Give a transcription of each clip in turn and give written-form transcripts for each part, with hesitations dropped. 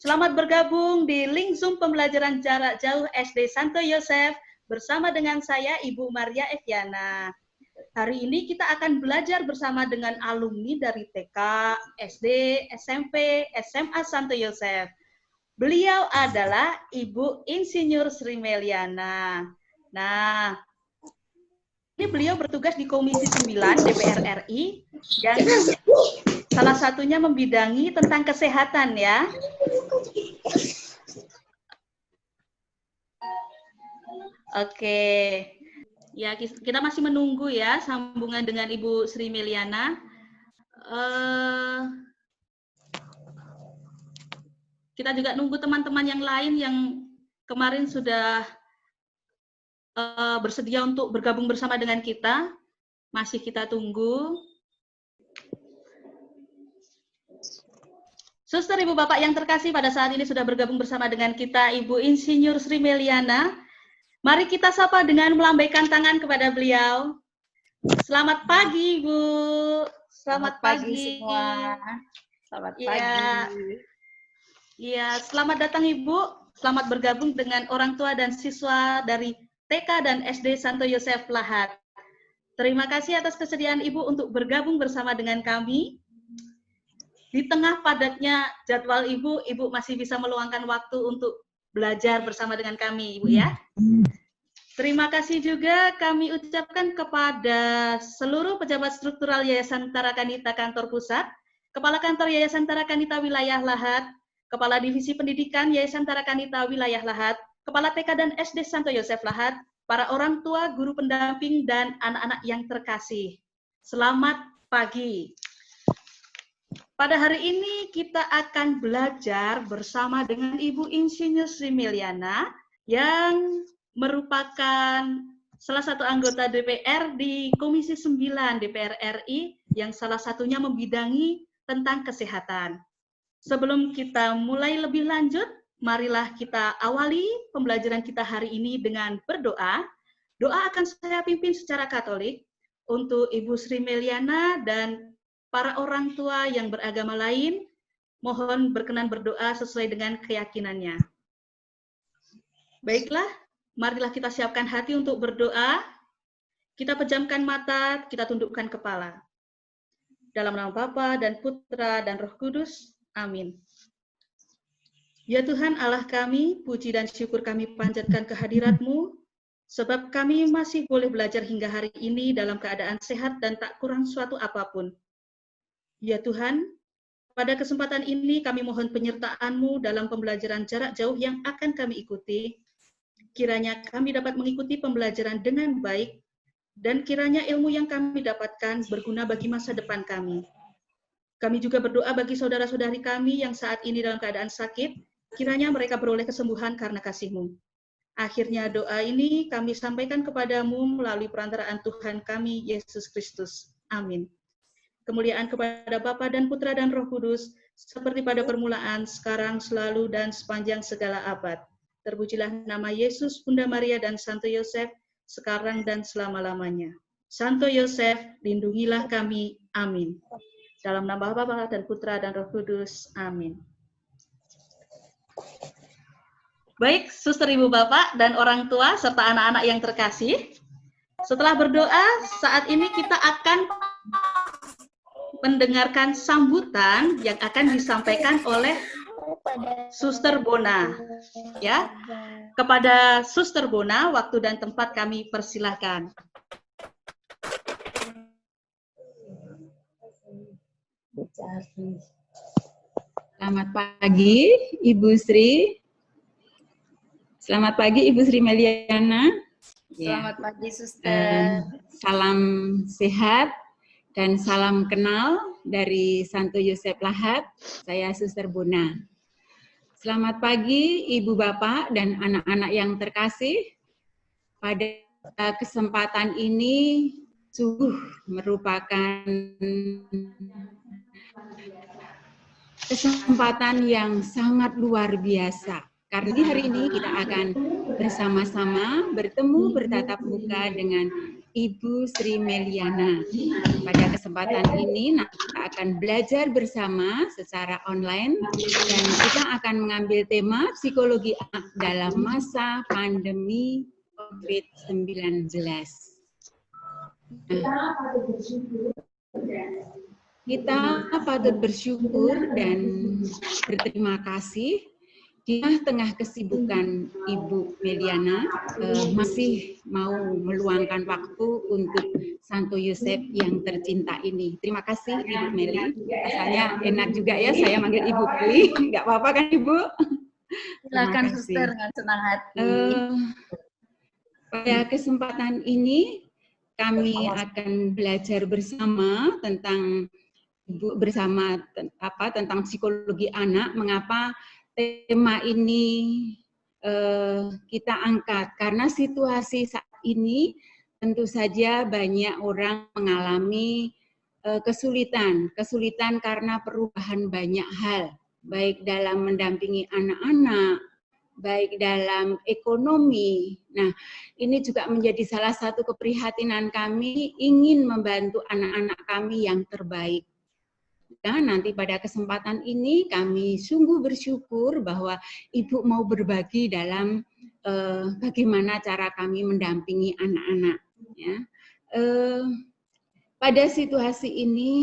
Selamat bergabung di link Zoom pembelajaran jarak jauh SD Santo Yosef bersama dengan saya Ibu Maria Eviana. Hari ini kita akan belajar bersama dengan alumni dari TK, SD, SMP, SMA Santo Yosef. Beliau adalah Ibu Insinyur Sri Meliana. Nah, ini beliau bertugas di Komisi 9 DPR RI yang salah satunya membidangi tentang kesehatan ya. Oke. Ya, kita masih menunggu ya sambungan dengan Ibu Sri Meliana. Kita juga nunggu teman-teman yang lain yang kemarin sudah bersedia untuk bergabung bersama dengan kita. Masih kita tunggu. Suster, Ibu, Bapak yang terkasih, pada saat ini sudah bergabung bersama dengan kita Ibu Insinyur Sri Meliana. Mari kita sapa dengan melambaikan tangan kepada beliau. Selamat pagi, Ibu. Selamat pagi semua. Selamat pagi. Iya, selamat datang Ibu. Selamat bergabung dengan orang tua dan siswa dari TK dan SD Santo Yosef Lahat. Terima kasih atas kesediaan Ibu untuk bergabung bersama dengan kami. Di tengah padatnya jadwal Ibu, Ibu masih bisa meluangkan waktu untuk belajar bersama dengan kami, Ibu ya. Terima kasih juga kami ucapkan kepada seluruh pejabat struktural Yayasan Tarakanita Kantor Pusat, Kepala Kantor Yayasan Tarakanita Wilayah Lahat, Kepala Divisi Pendidikan Yayasan Tarakanita Wilayah Lahat, Kepala TK dan SD Santo Yosef Lahat, para orang tua, guru pendamping, dan anak-anak yang terkasih. Selamat pagi. Pada hari ini kita akan belajar bersama dengan Ibu Insinyur Sri Meliana yang merupakan salah satu anggota DPR di Komisi 9 DPR RI yang salah satunya membidangi tentang kesehatan. Sebelum kita mulai lebih lanjut, marilah kita awali pembelajaran kita hari ini dengan berdoa. Doa akan saya pimpin secara Katolik untuk Ibu Sri Meliana dan para orang tua yang beragama lain. Mohon berkenan berdoa sesuai dengan keyakinannya. Baiklah, marilah kita siapkan hati untuk berdoa. Kita pejamkan mata, kita tundukkan kepala. Dalam nama Bapa dan Putra dan Roh Kudus. Amin. Ya Tuhan Allah kami, puji dan syukur kami panjatkan kehadirat-Mu, sebab kami masih boleh belajar hingga hari ini dalam keadaan sehat dan tak kurang suatu apapun. Ya Tuhan, pada kesempatan ini kami mohon penyertaan-Mu dalam pembelajaran jarak jauh yang akan kami ikuti. Kiranya kami dapat mengikuti pembelajaran dengan baik, dan kiranya ilmu yang kami dapatkan berguna bagi masa depan kami. Kami juga berdoa bagi saudara-saudari kami yang saat ini dalam keadaan sakit, kiranya mereka beroleh kesembuhan karena kasih-Mu. Akhirnya doa ini kami sampaikan kepadamu melalui perantaraan Tuhan kami, Yesus Kristus. Amin. Kemuliaan kepada Bapa dan Putra dan Roh Kudus, seperti pada permulaan, sekarang, selalu, dan sepanjang segala abad. Terpujilah nama Yesus, Bunda Maria, dan Santo Yosef, sekarang dan selama-lamanya. Santo Yosef, lindungilah kami. Amin. Dalam nama Bapa dan Putra dan Roh Kudus. Amin. Baik, suster, ibu, bapak, dan orang tua, serta anak-anak yang terkasih. Setelah berdoa, saat ini kita akan mendengarkan sambutan yang akan disampaikan oleh Suster Bona. Ya, kepada Suster Bona, waktu dan tempat kami persilahkan. Selamat pagi, Ibu Sri. Selamat pagi, Ibu Sri Meliana. Selamat pagi, Suster. Salam sehat dan salam kenal dari Santo Yosef Lahat. Saya Suster Bona. Selamat pagi, Ibu Bapak dan anak-anak yang terkasih. Pada kesempatan ini sungguh merupakan kesempatan yang sangat luar biasa. Karena hari ini kita akan bersama-sama bertemu bertatap muka dengan Ibu Sri Meliana. Pada kesempatan ini nanti kita akan belajar bersama secara online dan kita akan mengambil tema psikologi anak dalam masa pandemi COVID-19. Kita patut bersyukur dan berterima kasih di tengah kesibukan Ibu Meliana masih mau meluangkan waktu untuk Santo Yosef yang tercinta ini. Terima kasih Ibu Meli. Rasanya enak juga ya saya manggil Ibu Meli. Nggak apa-apa kan Ibu? Silakan Suster dengan senang hati. Pada kesempatan ini kami akan belajar bersama tentang tentang psikologi anak. Mengapa tema ini kita angkat? Karena situasi saat ini tentu saja banyak orang mengalami kesulitan karena perubahan banyak hal, baik dalam mendampingi anak-anak, baik dalam ekonomi. Nah, ini juga menjadi salah satu keprihatinan kami, ingin membantu anak-anak kami yang terbaik. Dan nanti pada kesempatan ini kami sungguh bersyukur bahwa Ibu mau berbagi dalam bagaimana cara kami mendampingi anak-anak. Ya. Pada situasi ini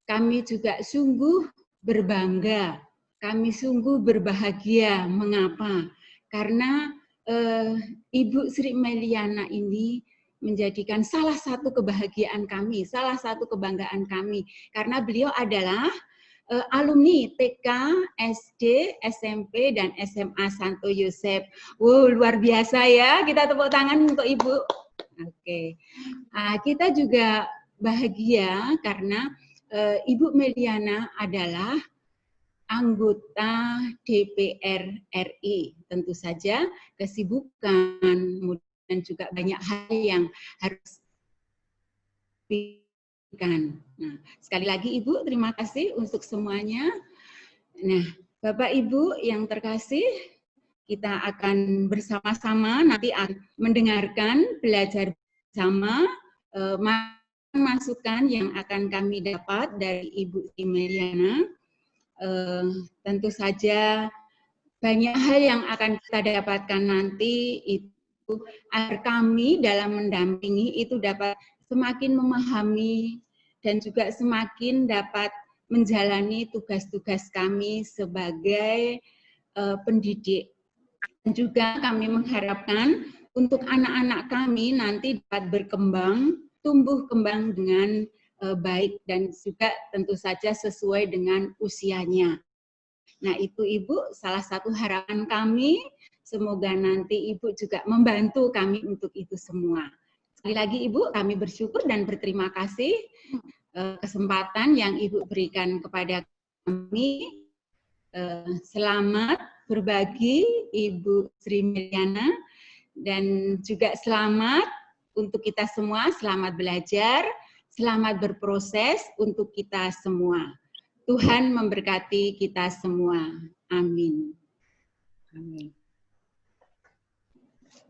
kami juga sungguh berbangga, kami sungguh berbahagia. Mengapa? Karena Ibu Sri Meliana ini menjadikan salah satu kebahagiaan kami, salah satu kebanggaan kami, karena beliau adalah alumni TK, SD, SMP, dan SMA Santo Yosef. Wow, luar biasa ya, kita tepuk tangan untuk Ibu. Oke, kita juga bahagia karena Ibu Meliana adalah anggota DPR RI. Tentu saja kesibukan, dan juga banyak hal yang harus dilakukan. Nah, sekali lagi Ibu, terima kasih untuk semuanya. Nah, Bapak Ibu yang terkasih, kita akan bersama-sama nanti akan mendengarkan, belajar bersama masukan yang akan kami dapat dari Ibu Sri Meliana. Tentu saja banyak hal yang akan kita dapatkan nanti itu agar kami dalam mendampingi itu dapat semakin memahami dan juga semakin dapat menjalani tugas-tugas kami sebagai pendidik. Dan juga kami mengharapkan untuk anak-anak kami nanti dapat berkembang, tumbuh kembang dengan baik dan juga tentu saja sesuai dengan usianya. Nah, itu Ibu salah satu harapan kami. Semoga nanti Ibu juga membantu kami untuk itu semua. Sekali lagi Ibu, kami bersyukur dan berterima kasih kesempatan yang Ibu berikan kepada kami. Selamat berbagi Ibu Sri Meliana dan juga selamat untuk kita semua, selamat belajar, selamat berproses untuk kita semua. Tuhan memberkati kita semua. Amin. Amin.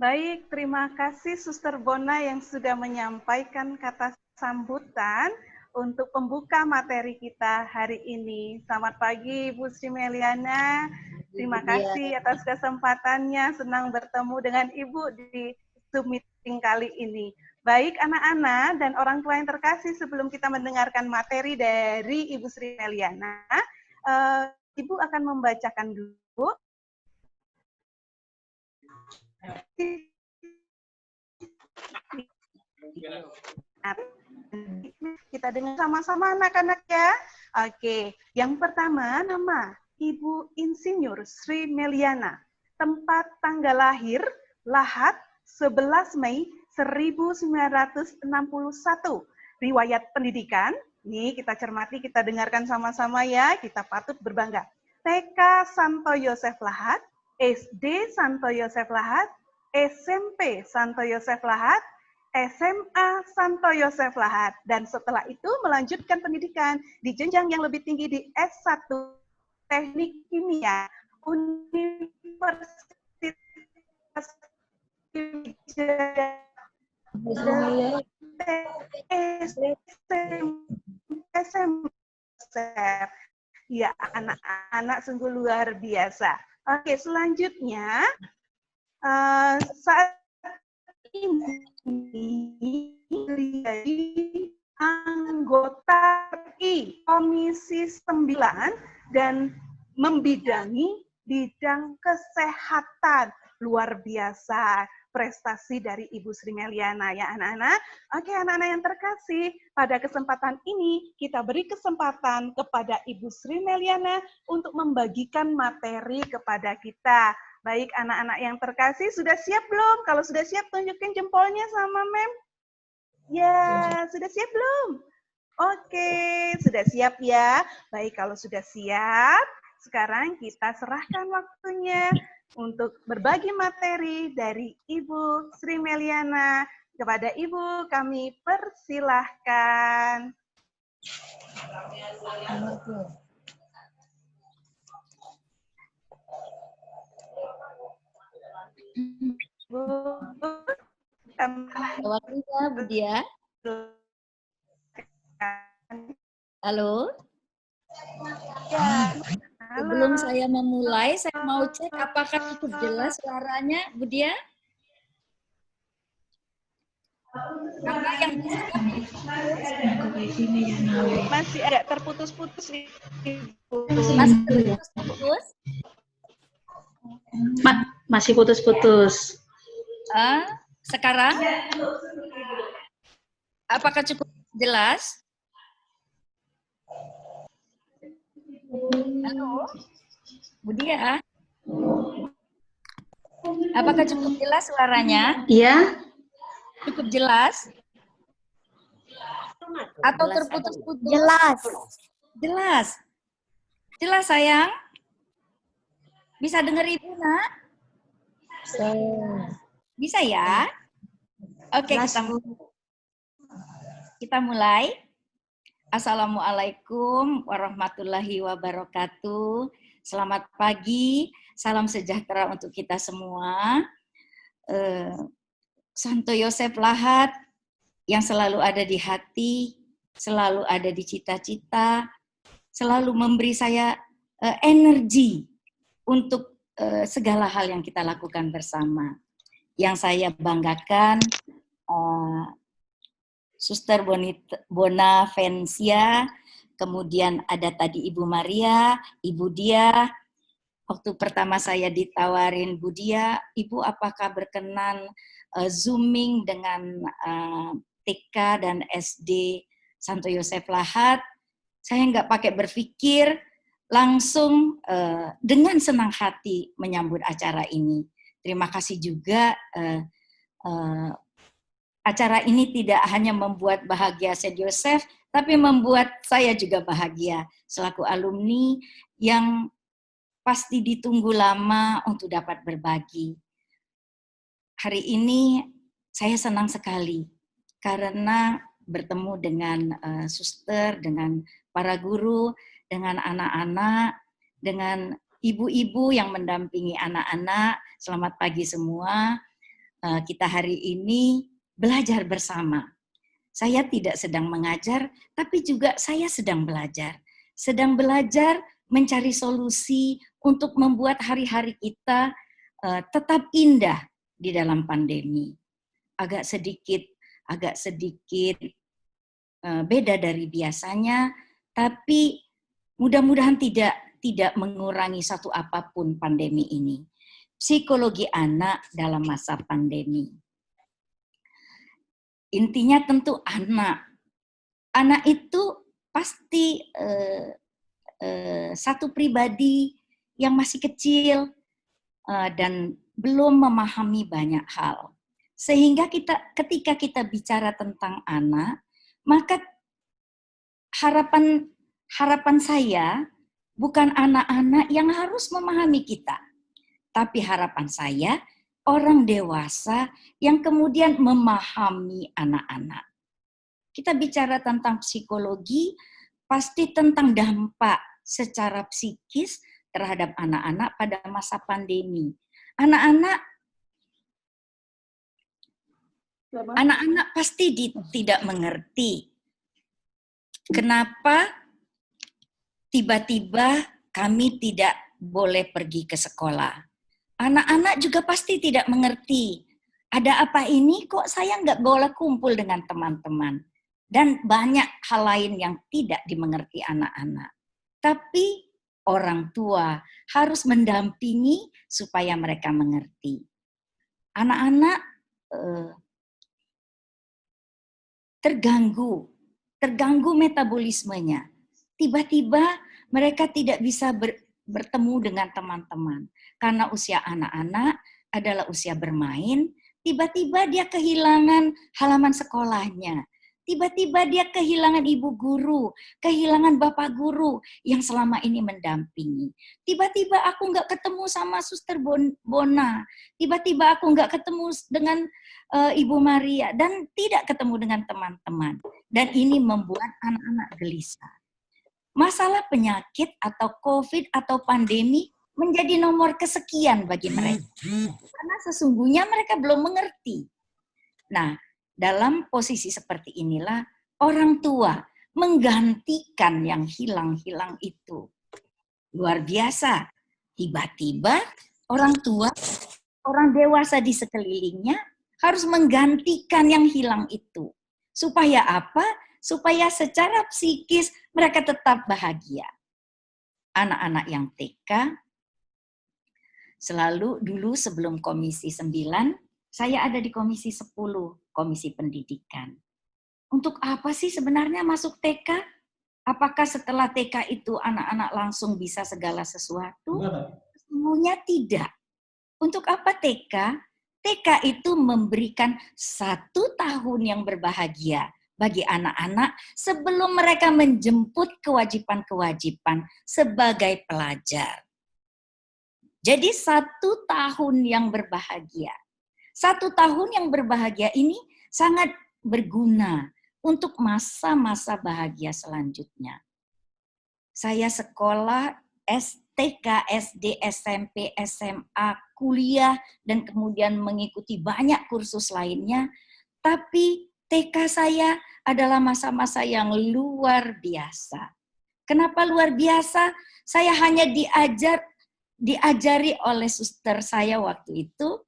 Baik, terima kasih Suster Bona yang sudah menyampaikan kata sambutan untuk pembuka materi kita hari ini. Selamat pagi Ibu Sri Meliana. Terima kasih atas kesempatannya. Senang bertemu dengan Ibu di Zoom meeting kali ini. Baik anak-anak dan orang tua yang terkasih, sebelum kita mendengarkan materi dari Ibu Sri Meliana, Ibu akan membacakan dulu. Kita dengar sama-sama anak-anak ya. Oke, yang pertama nama Ibu Insinyur Sri Meliana. Tempat tanggal lahir Lahat 11 Mei 1961. Riwayat pendidikan, nih kita cermati, kita dengarkan sama-sama ya, kita patut berbangga. TK Santo Yosef Lahat, SD Santo Yosef Lahat, SMP Santo Yosef Lahat, SMA Santo Yosef Lahat, dan setelah itu melanjutkan pendidikan di jenjang yang lebih tinggi di S1 Teknik Kimia Universitas SMP. Ya, anak-anak sungguh luar biasa. Oke, selanjutnya saat ini menjadi anggota Komisi 9 dan membidangi bidang kesehatan. Luar biasa prestasi dari Ibu Sri Meliana ya anak-anak. Oke anak-anak yang terkasih, pada kesempatan ini kita beri kesempatan kepada Ibu Sri Meliana untuk membagikan materi kepada kita. Baik anak-anak yang terkasih, sudah siap belum? Kalau sudah siap tunjukin jempolnya sama Mem. Ya, sudah siap belum? Oke, sudah siap ya. Baik, kalau sudah siap, sekarang kita serahkan waktunya untuk berbagi materi dari Ibu Sri Meliana. Kepada Ibu, kami persilahkan. Bu, Waktunya, Bu Dia. Halo. Ya. Sebelum saya memulai, saya mau cek apakah cukup jelas suaranya, Bu Dia? Karena yang masih agak terputus-putus. masih terputus-putus. Masih putus-putus. Sekarang? Apakah cukup jelas? Halo, Bu Dia. Apakah cukup jelas suaranya? Iya. Cukup jelas? Atau terputus-putus? Jelas. Jelas. Jelas sayang? Bisa dengar Ibu, Nak? Bisa ya? Oke, kita mulai. Assalamualaikum warahmatullahi wabarakatuh. Selamat pagi, salam sejahtera untuk kita semua. Santo Yosef Lahat yang selalu ada di hati, selalu ada di cita-cita, selalu memberi saya energi untuk segala hal yang kita lakukan bersama. Yang saya banggakan, Suster Bonavencia, kemudian ada tadi Ibu Maria, Ibu Dia. Waktu pertama saya ditawarin, Bu Dia, Ibu apakah berkenan zooming dengan TK dan SD Santo Yosef Lahat? Saya nggak pakai berpikir, langsung dengan senang hati menyambut acara ini. Terima kasih juga acara ini tidak hanya membuat bahagia Saint Joseph, tapi membuat saya juga bahagia selaku alumni yang pasti ditunggu lama untuk dapat berbagi. Hari ini saya senang sekali karena bertemu dengan suster, dengan para guru, dengan anak-anak, dengan ibu-ibu yang mendampingi anak-anak. Selamat pagi semua. Kita hari ini belajar bersama. Saya tidak sedang mengajar, tapi juga saya sedang belajar. Sedang belajar mencari solusi untuk membuat hari-hari kita tetap indah di dalam pandemi. Agak sedikit beda dari biasanya, tapi mudah-mudahan tidak mengurangi satu apapun pandemi ini. Psikologi anak dalam masa pandemi. Intinya tentu anak. Anak itu pasti satu pribadi yang masih kecil dan belum memahami banyak hal. Sehingga ketika kita bicara tentang anak, maka harapan saya bukan anak-anak yang harus memahami kita. Tapi harapan saya orang dewasa yang kemudian memahami anak-anak. Kita bicara tentang psikologi, pasti tentang dampak secara psikis terhadap anak-anak pada masa pandemi. Anak-anak Anak-anak pasti tidak mengerti kenapa tiba-tiba kami tidak boleh pergi ke sekolah. Anak-anak juga pasti tidak mengerti. Ada apa ini kok saya nggak boleh kumpul dengan teman-teman. Dan banyak hal lain yang tidak dimengerti anak-anak. Tapi orang tua harus mendampingi supaya mereka mengerti. Anak-anak terganggu metabolismenya. Tiba-tiba mereka tidak bisa bertemu dengan teman-teman. Karena usia anak-anak adalah usia bermain, tiba-tiba dia kehilangan halaman sekolahnya. Tiba-tiba dia kehilangan ibu guru, kehilangan bapak guru yang selama ini mendampingi. Tiba-tiba aku nggak ketemu sama Suster Bona. Tiba-tiba aku nggak ketemu dengan Ibu Maria dan tidak ketemu dengan teman-teman. Dan ini membuat anak-anak gelisah. Masalah penyakit atau COVID atau pandemi menjadi nomor kesekian bagi mereka. Karena sesungguhnya mereka belum mengerti. Nah, dalam posisi seperti inilah orang tua menggantikan yang hilang-hilang itu. Luar biasa. Tiba-tiba orang tua, orang dewasa di sekelilingnya harus menggantikan yang hilang itu. Supaya apa? Supaya secara psikis mereka tetap bahagia. Anak-anak yang TK, selalu dulu sebelum Komisi 9, saya ada di Komisi 10, Komisi Pendidikan. Untuk apa sih sebenarnya masuk TK? Apakah setelah TK itu anak-anak langsung bisa segala sesuatu? Sesungguhnya tidak. Untuk apa TK? TK itu memberikan 1 tahun yang berbahagia bagi anak-anak sebelum mereka menjemput kewajiban-kewajiban sebagai pelajar. Jadi 1 tahun yang berbahagia. 1 tahun yang berbahagia ini sangat berguna untuk masa-masa bahagia selanjutnya. Saya sekolah TK, SD, SMP, SMA, kuliah, dan kemudian mengikuti banyak kursus lainnya. Tapi TK saya adalah masa-masa yang luar biasa. Kenapa luar biasa? Saya hanya diajari oleh suster saya waktu itu,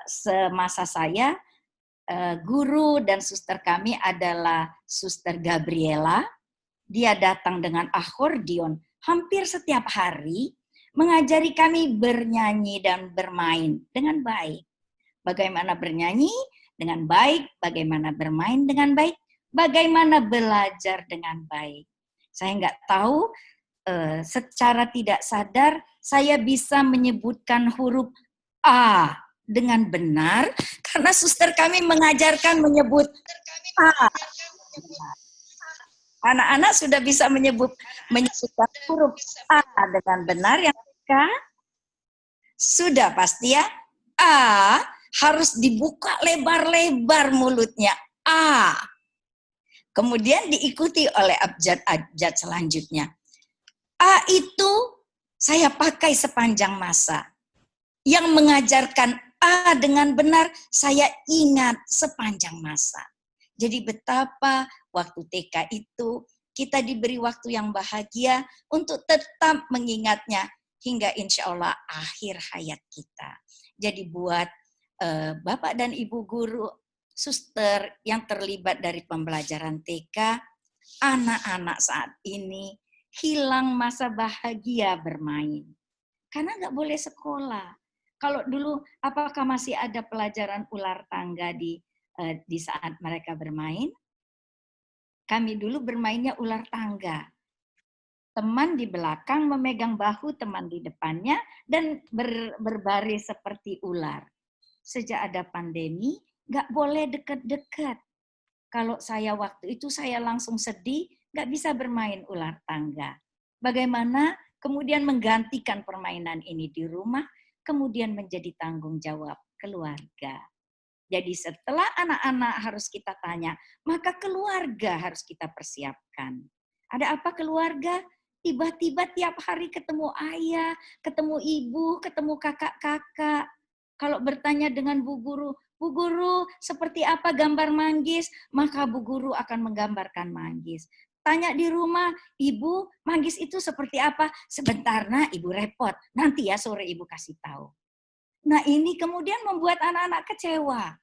semasa saya, guru dan suster kami adalah Suster Gabriela. Dia datang dengan akordeon hampir setiap hari, mengajari kami bernyanyi dan bermain dengan baik. Bagaimana bernyanyi dengan baik, bagaimana bermain dengan baik, bagaimana belajar dengan baik. Saya nggak tahu, secara tidak sadar, saya bisa menyebutkan huruf A dengan benar, karena suster kami mengajarkan menyebut A. Anak-anak sudah bisa menyebutkan huruf A dengan benar, yang mereka sudah pasti ya. A harus dibuka lebar-lebar mulutnya. A. Kemudian diikuti oleh abjad-abjad selanjutnya. A itu saya pakai sepanjang masa. Yang mengajarkan A dengan benar, saya ingat sepanjang masa. Jadi betapa waktu TK itu kita diberi waktu yang bahagia untuk tetap mengingatnya hingga insya Allah akhir hayat kita. Jadi buat Bapak dan Ibu guru, suster yang terlibat dari pembelajaran TK, anak-anak saat ini hilang masa bahagia bermain. Karena nggak boleh sekolah. Kalau dulu apakah masih ada pelajaran ular tangga di saat mereka bermain? Kami dulu bermainnya ular tangga. Teman di belakang memegang bahu teman di depannya dan berbaris seperti ular. Sejak ada pandemi, nggak boleh dekat-dekat. Kalau saya waktu itu saya langsung sedih, nggak bisa bermain ular tangga. Bagaimana kemudian menggantikan permainan ini di rumah, kemudian menjadi tanggung jawab keluarga. Jadi setelah anak-anak harus kita tanya, maka keluarga harus kita persiapkan. Ada apa keluarga? Tiba-tiba tiap hari ketemu ayah, ketemu ibu, ketemu kakak-kakak. Kalau bertanya dengan bu guru, Bu Guru, seperti apa gambar manggis? Maka Bu Guru akan menggambarkan manggis. Tanya di rumah, Ibu, manggis itu seperti apa? Sebentar, nah Ibu repot. Nanti ya sore Ibu kasih tahu. Nah ini kemudian membuat anak-anak kecewa.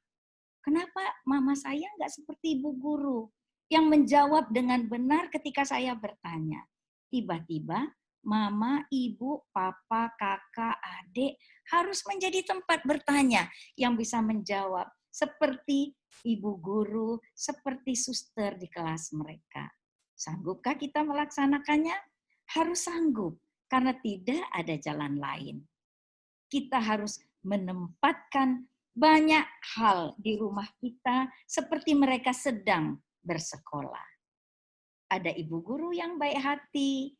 Kenapa mama saya nggak seperti Ibu Guru? Yang menjawab dengan benar ketika saya bertanya. Tiba-tiba mama, ibu, papa, kakak, adik harus menjadi tempat bertanya yang bisa menjawab seperti ibu guru, seperti suster di kelas mereka. Sanggupkah kita melaksanakannya? Harus sanggup, karena tidak ada jalan lain. Kita harus menempatkan banyak hal di rumah kita seperti mereka sedang bersekolah. Ada ibu guru yang baik hati,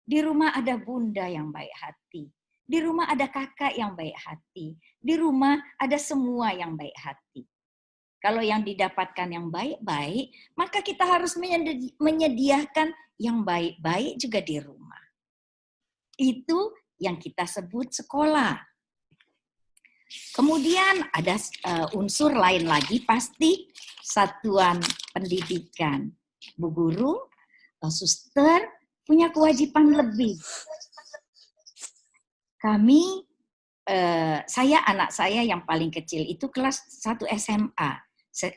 di rumah ada bunda yang baik hati. Di rumah ada kakak yang baik hati. Di rumah ada semua yang baik hati. Kalau yang didapatkan yang baik-baik, maka kita harus menyediakan yang baik-baik juga di rumah. Itu yang kita sebut sekolah. Kemudian ada unsur lain lagi, pasti satuan pendidikan. Bu guru, suster, punya kewajiban lebih. Kami, anak saya yang paling kecil itu kelas 1 SMA.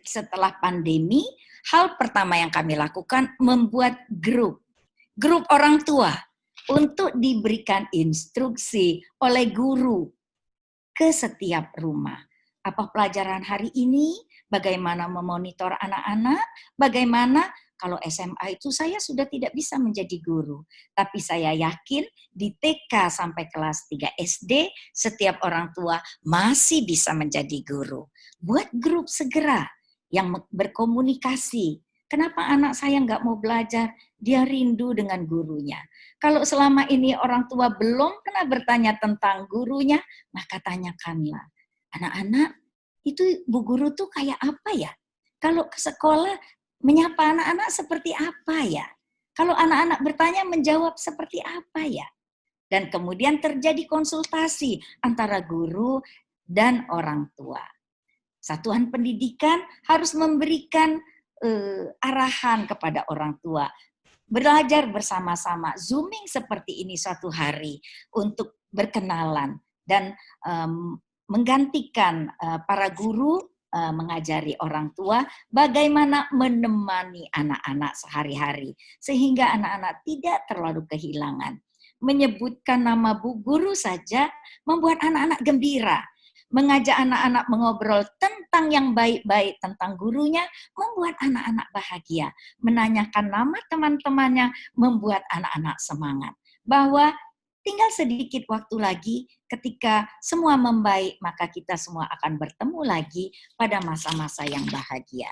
Setelah pandemi, hal pertama yang kami lakukan membuat grup orang tua untuk diberikan instruksi oleh guru ke setiap rumah. Apa pelajaran hari ini, bagaimana memonitor anak-anak, bagaimana. Kalau SMA itu saya sudah tidak bisa menjadi guru. Tapi saya yakin di TK sampai kelas 3 SD, setiap orang tua masih bisa menjadi guru. Buat grup segera yang berkomunikasi. Kenapa anak saya nggak mau belajar? Dia rindu dengan gurunya. Kalau selama ini orang tua belum pernah bertanya tentang gurunya, maka tanyakanlah. Anak-anak, itu Bu Guru tuh kayak apa ya? Kalau ke sekolah, menyapa anak-anak seperti apa ya? Kalau anak-anak bertanya, menjawab seperti apa ya? Dan kemudian terjadi konsultasi antara guru dan orang tua. Satuan pendidikan harus memberikan arahan kepada orang tua. Belajar bersama-sama, zooming seperti ini suatu hari untuk berkenalan dan menggantikan para guru mengajari orang tua bagaimana menemani anak-anak sehari-hari sehingga anak-anak tidak terlalu kehilangan. Menyebutkan nama Bu Guru saja membuat anak-anak gembira. Mengajak anak-anak mengobrol tentang yang baik-baik tentang gurunya membuat anak-anak bahagia. Menanyakan nama teman-temannya membuat anak-anak semangat. Bahwa tinggal sedikit waktu lagi ketika semua membaik, maka kita semua akan bertemu lagi pada masa-masa yang bahagia.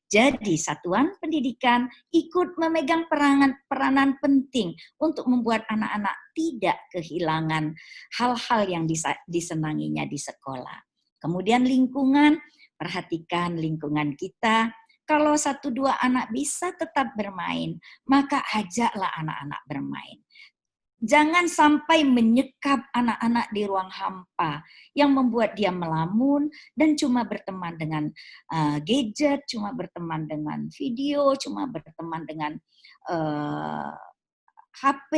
Jadi satuan pendidikan ikut memegang peranan penting untuk membuat anak-anak tidak kehilangan hal-hal yang disenanginya di sekolah. Kemudian lingkungan, perhatikan lingkungan kita. Kalau 1-2 anak bisa tetap bermain, maka ajaklah anak-anak bermain. Jangan sampai menyekap anak-anak di ruang hampa yang membuat dia melamun dan cuma berteman dengan gadget, cuma berteman dengan video, cuma berteman dengan HP.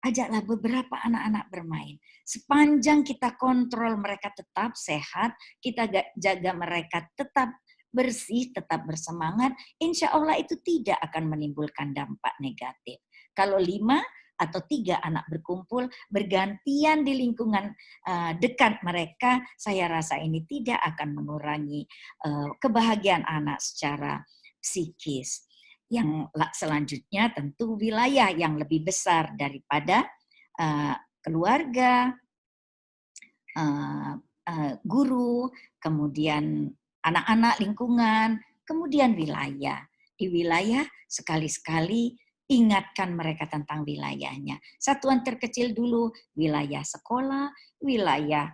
Ajaklah beberapa anak-anak bermain. Sepanjang kita kontrol mereka tetap sehat, kita jaga mereka tetap bersih, tetap bersemangat, insya Allah itu tidak akan menimbulkan dampak negatif. Kalau 5 atau 3 anak berkumpul bergantian di lingkungan dekat mereka, saya rasa ini tidak akan mengurangi kebahagiaan anak secara psikis. Yang selanjutnya tentu wilayah yang lebih besar daripada keluarga, guru, kemudian anak-anak lingkungan, kemudian wilayah. Di wilayah sekali-sekali ingatkan mereka tentang wilayahnya. Satuan terkecil dulu, wilayah sekolah, wilayah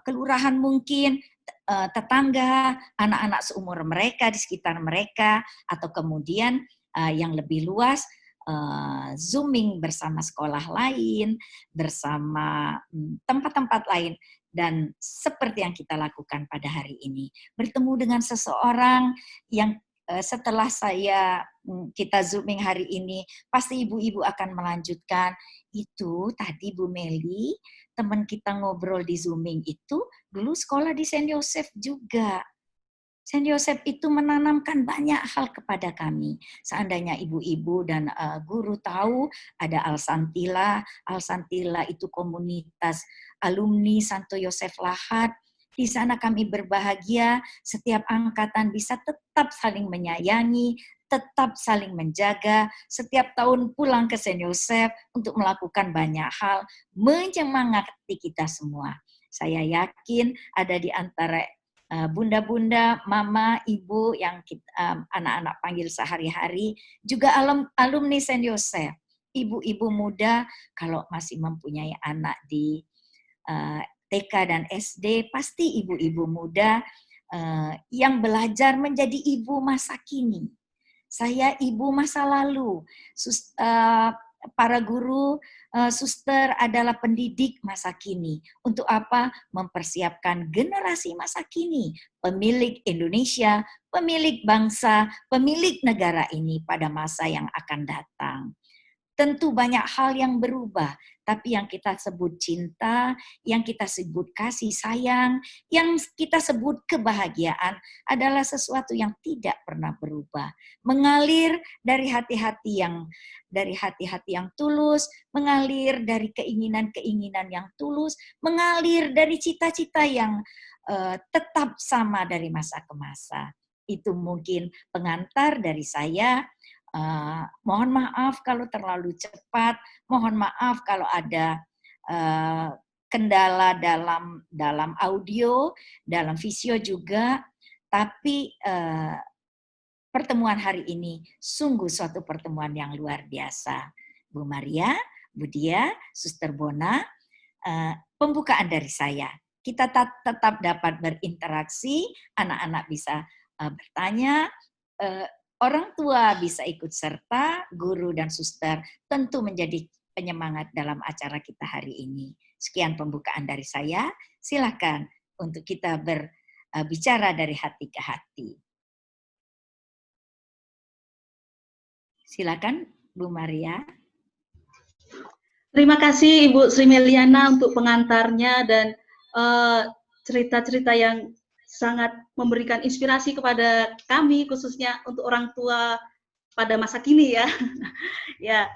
kelurahan mungkin, tetangga, anak-anak seumur mereka di sekitar mereka, atau kemudian yang lebih luas, Zooming bersama sekolah lain, bersama tempat-tempat lain. Dan seperti yang kita lakukan pada hari ini, bertemu dengan seseorang yang setelah kita Zooming hari ini, pasti ibu-ibu akan melanjutkan, itu tadi Bu Meli, teman kita ngobrol di Zooming itu, dulu sekolah di Saint Joseph juga. Saint Joseph itu menanamkan banyak hal kepada kami. Seandainya ibu-ibu dan guru tahu ada Al-Santila itu komunitas alumni Santo Yosef Lahat. Di sana kami berbahagia, setiap angkatan bisa tetap saling menyayangi, tetap saling menjaga, setiap tahun pulang ke Saint Joseph untuk melakukan banyak hal, menyemangati kita semua. Saya yakin ada di antara bunda-bunda, mama, ibu yang anak-anak panggil sehari-hari, juga alumni Saint Joseph. Ibu-ibu muda kalau masih mempunyai anak di TK dan SD, pasti ibu-ibu muda yang belajar menjadi ibu masa kini. Saya ibu masa lalu. Para guru, suster adalah pendidik masa kini. Untuk apa? Mempersiapkan generasi masa kini. Pemilik Indonesia, pemilik bangsa, pemilik negara ini pada masa yang akan datang. Tentu banyak hal yang berubah, tapi yang kita sebut cinta, yang kita sebut kasih sayang, yang kita sebut kebahagiaan adalah sesuatu yang tidak pernah berubah. Mengalir dari hati-hati yang tulus, mengalir dari keinginan-keinginan yang tulus, mengalir dari cita-cita yang tetap sama dari masa ke masa. Itu mungkin pengantar dari saya. Mohon maaf kalau terlalu cepat, mohon maaf kalau ada kendala dalam audio, dalam visio juga, tapi pertemuan hari ini sungguh suatu pertemuan yang luar biasa. Bu Maria, Bu Dia, Suster Bona, pembukaan dari saya. Kita tetap dapat berinteraksi, anak-anak bisa bertanya, orang tua bisa ikut serta, guru dan suster tentu menjadi penyemangat dalam acara kita hari ini. Sekian pembukaan dari saya, silakan untuk kita berbicara dari hati ke hati. Silakan Bu Maria. Terima kasih Ibu Sri Meliana untuk pengantarnya dan cerita-cerita yang sangat memberikan inspirasi kepada kami, khususnya untuk orang tua pada masa kini ya. Ya,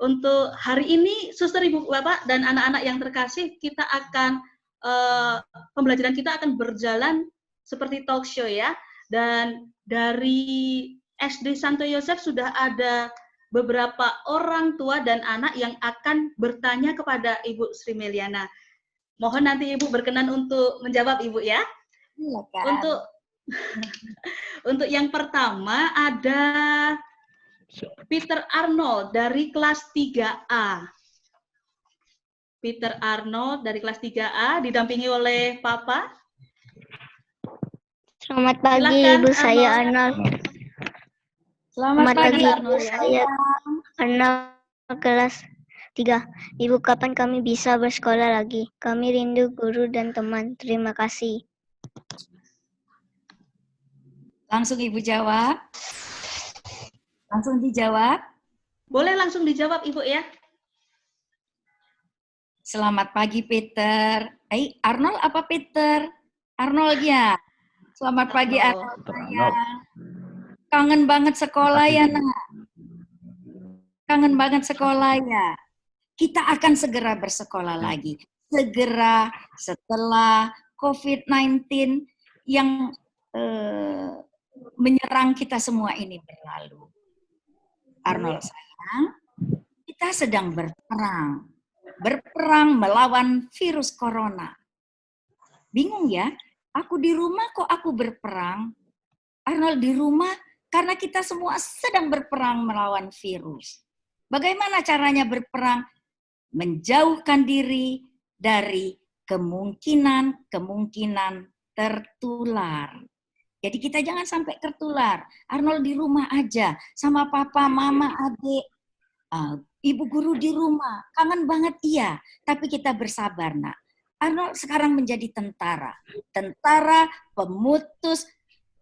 untuk hari ini, Suster, Ibu, Bapak, dan anak-anak yang terkasih, kita akan pembelajaran kita akan berjalan seperti talk show ya. Dan dari SD Santo Yosef sudah ada beberapa orang tua dan anak yang akan bertanya kepada Ibu Sri Meliana. Mohon nanti Ibu berkenan untuk menjawab, Ibu ya. Untuk yang pertama ada Peter Arnold dari kelas 3A. Peter Arnold dari kelas 3A didampingi oleh Papa. Selamat pagi. Silakan, Ibu, saya Arnold. Selamat pagi, Ibu, saya Arnold kelas 3. Ibu, kapan kami bisa bersekolah lagi? Kami rindu guru dan teman. Terima kasih. Langsung Ibu jawab. Langsung dijawab. Boleh langsung dijawab Ibu ya. Selamat pagi Peter. Arnold apa Peter? Arnold ya. Selamat pagi Arnold. Kangen banget sekolah ya nak. Kangen banget sekolah ya. Kita akan segera bersekolah lagi. Segera setelah COVID-19 yang menyerang kita semua ini berlalu. Arnold sayang, kita sedang berperang melawan virus corona. Bingung ya, aku di rumah kok aku berperang? Arnold di rumah karena kita semua sedang berperang melawan virus. Bagaimana caranya berperang? Menjauhkan diri dari kemungkinan tertular. Jadi kita jangan sampai tertular. Arnold di rumah aja, sama papa, mama, adik. Ibu guru di rumah, kangen banget iya, tapi kita bersabar nak. Arnold sekarang menjadi tentara pemutus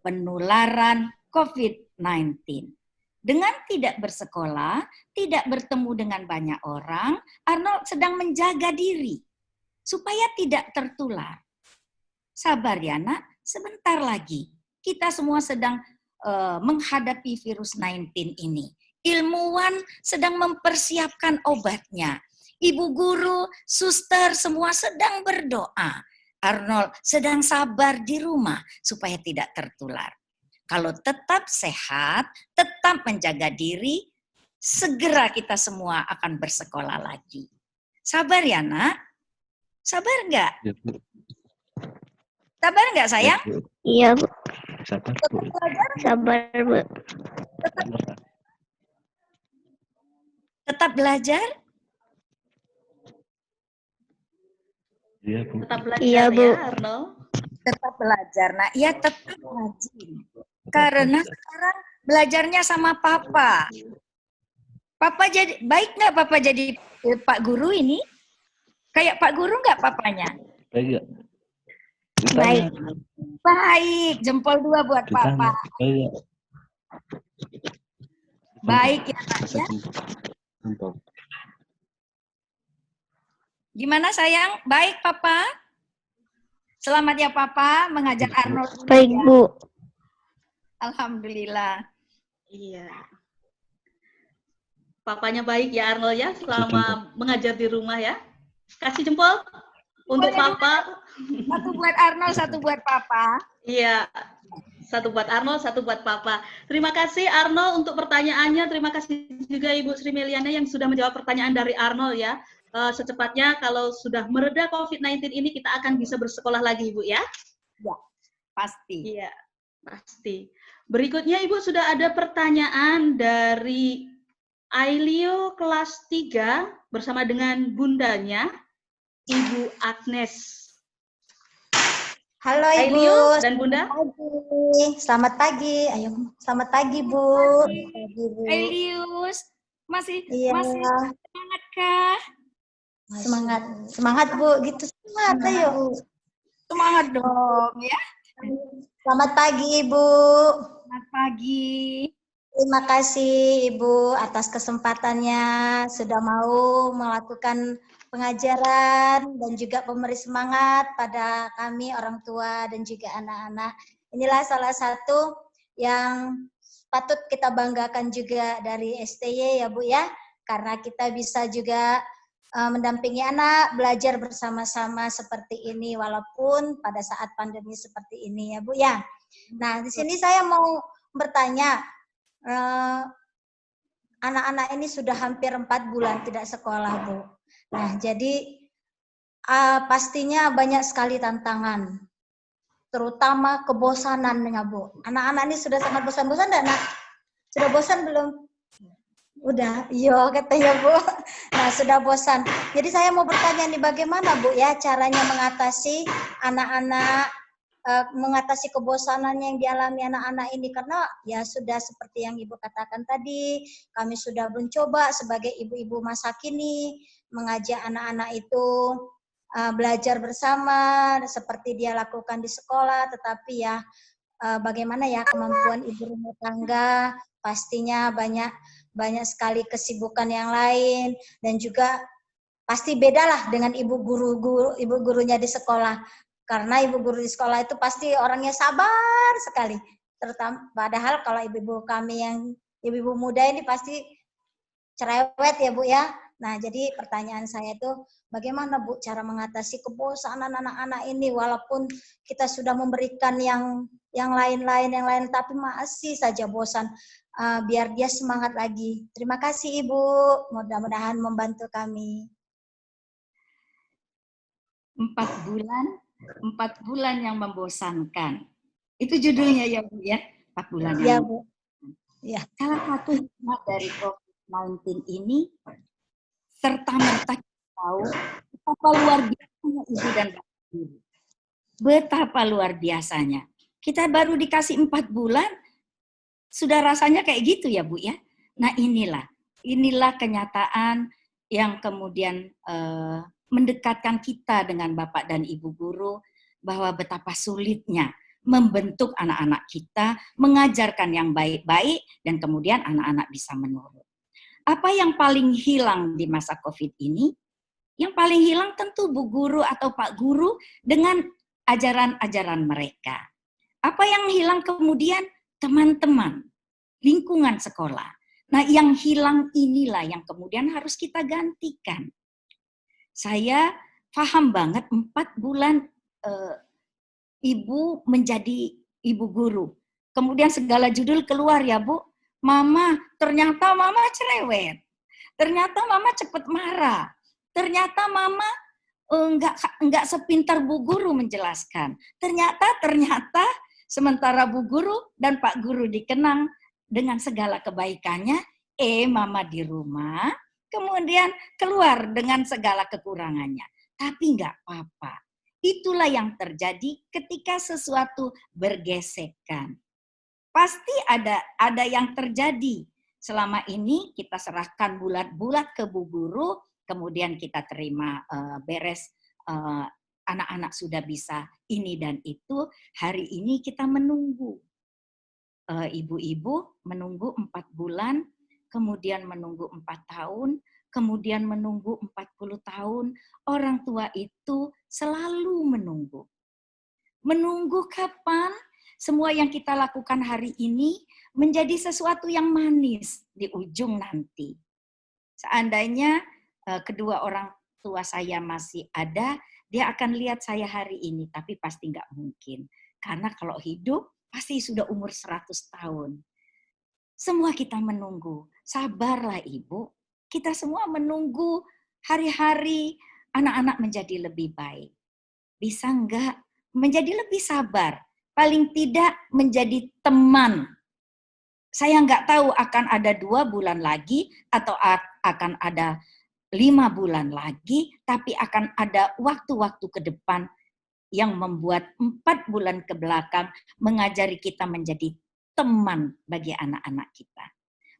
penularan COVID-19. Dengan tidak bersekolah, tidak bertemu dengan banyak orang, Arnold sedang menjaga diri supaya tidak tertular. Sabar ya nak, sebentar lagi. Kita semua sedang menghadapi virus 19 ini. Ilmuwan sedang mempersiapkan obatnya. Ibu guru, suster, semua sedang berdoa. Arnold sedang sabar di rumah supaya tidak tertular. Kalau tetap sehat, tetap menjaga diri, segera kita semua akan bersekolah lagi. Sabar ya nak? Sabar nggak? Ya, Bu. Sabar nggak sayang? Iya, Bu. Sabar, Tetap Bu. belajar, Sabar, Bu. tetap belajar. Iya, Bu. Tetap belajar Iya, Bu. ya, Arnold. Tetap belajar. Nah, ya tetap rajin. Karena sekarang belajarnya sama papa. Papa jadi, baik nggak papa jadi Pak Guru ini? Kayak Pak Guru nggak papanya? Baik ya. Baik. Baik, jempol 2 buat papa. Baik ya. Baik ya Pak ya. Jempol. Gimana sayang? Baik papa? Selamat ya papa mengajar Arnold. Baik, ya. Bu. Alhamdulillah. Iya. Papanya baik ya Arnold ya, selama mengajar di rumah ya. Kasih jempol untuk papa. Satu buat Arnold, satu buat papa. Iya. Satu buat Arnold, satu buat papa. Terima kasih Arnold untuk pertanyaannya. Terima kasih juga Ibu Sri Meliana yang sudah menjawab pertanyaan dari Arnold ya. Secepatnya kalau sudah mereda COVID-19 ini kita akan bisa bersekolah lagi Ibu ya. Ya, pasti. Iya, pasti. Berikutnya Ibu sudah ada pertanyaan dari Ailio kelas 3 bersama dengan bundanya Ibu Agnes. Halo Ailio Ibu, dan Bunda. selamat pagi. Ayo, selamat pagi Bu. Selamat pagi, Bu. Elius, masih Iya, semangat kah? semangat, semangat Bu. Gitu semangat, ayo. Semangat dong ya. Selamat pagi Ibu. Selamat pagi. Terima kasih Ibu atas kesempatannya sudah mau melakukan pengajaran dan juga pemberi semangat pada kami orang tua dan juga anak-anak. Inilah salah satu yang patut kita banggakan juga dari STY ya Bu ya, karena kita bisa juga mendampingi anak belajar bersama-sama seperti ini walaupun pada saat pandemi seperti ini ya Bu ya. Nah, di sini saya mau bertanya, anak-anak ini sudah hampir 4 bulan tidak sekolah Bu. Nah, jadi pastinya banyak sekali tantangan, terutama kebosanannya Bu. Anak-anak ini sudah sangat bosan-bosan dan sudah bosan belum? Udah, iya katanya Bu. Nah, sudah bosan. Jadi saya mau bertanya nih, bagaimana Bu ya caranya mengatasi anak-anak, mengatasi kebosanan yang dialami anak-anak ini, karena ya sudah seperti yang Ibu katakan tadi, kami sudah mencoba sebagai ibu-ibu masa kini mengajak anak-anak itu belajar bersama seperti dia lakukan di sekolah, tetapi ya bagaimana ya kemampuan ibu rumah tangga, pastinya banyak sekali kesibukan yang lain, dan juga pasti bedalah dengan ibu gurunya di sekolah. Karena ibu guru di sekolah itu pasti orangnya sabar sekali. Terutama padahal kalau ibu-ibu kami yang ibu-ibu muda ini pasti cerewet ya Bu ya. Nah, jadi pertanyaan saya itu bagaimana Bu cara mengatasi kebosanan anak-anak ini walaupun kita sudah memberikan yang lain tapi masih saja bosan. Biar dia semangat lagi. Terima kasih Ibu. Mudah-mudahan membantu kami. 4 bulan yang membosankan. Itu judulnya ya Bu ya, 4 bulan. Iya Bu. Ya. Salah satu hikmah dari COVID-19 ini serta-merta kita tahu betapa luar biasanya ibu dan bapak guru. Betapa luar biasanya. Kita baru dikasih 4 bulan, sudah rasanya kayak gitu ya Bu ya. Nah inilah inilah kenyataan yang kemudian mendekatkan kita dengan Bapak dan Ibu guru, bahwa betapa sulitnya membentuk anak-anak kita, mengajarkan yang baik-baik, dan kemudian anak-anak bisa menurut. Apa yang paling hilang di masa COVID ini? Yang paling hilang tentu Bu Guru atau Pak Guru dengan ajaran-ajaran mereka. Apa yang hilang kemudian? Teman-teman, lingkungan sekolah. Nah, yang hilang inilah yang kemudian harus kita gantikan. Saya paham banget 4 bulan Ibu menjadi ibu guru. Kemudian segala judul keluar ya Bu. Mama, ternyata Mama cerewet. Ternyata Mama cepat marah. Ternyata Mama enggak sepintar Bu Guru menjelaskan. Ternyata sementara Bu Guru dan Pak Guru dikenang dengan segala kebaikannya, Mama di rumah, kemudian keluar dengan segala kekurangannya. Tapi enggak apa-apa. Itulah yang terjadi ketika sesuatu bergesekan. Pasti ada yang terjadi. Selama ini kita serahkan bulat-bulat ke Bu Guru, kemudian kita terima beres, anak-anak sudah bisa ini dan itu. Hari ini kita menunggu. Ibu-ibu menunggu 4 bulan, kemudian menunggu 4 tahun, kemudian menunggu 40 tahun. Orang tua itu selalu menunggu. Menunggu kapan semua yang kita lakukan hari ini menjadi sesuatu yang manis di ujung nanti. Seandainya kedua orang tua saya masih ada, dia akan lihat saya hari ini, tapi pasti nggak mungkin. Karena kalau hidup, pasti sudah umur 100 tahun. Semua kita menunggu. Sabarlah Ibu. Kita semua menunggu hari-hari anak-anak menjadi lebih baik. Bisa nggak menjadi lebih sabar? Paling tidak menjadi teman. Saya nggak tahu akan ada 2 bulan lagi atau akan ada 5 bulan lagi, tapi akan ada waktu-waktu ke depan yang membuat 4 bulan ke belakang mengajari kita menjadi teman bagi anak-anak kita.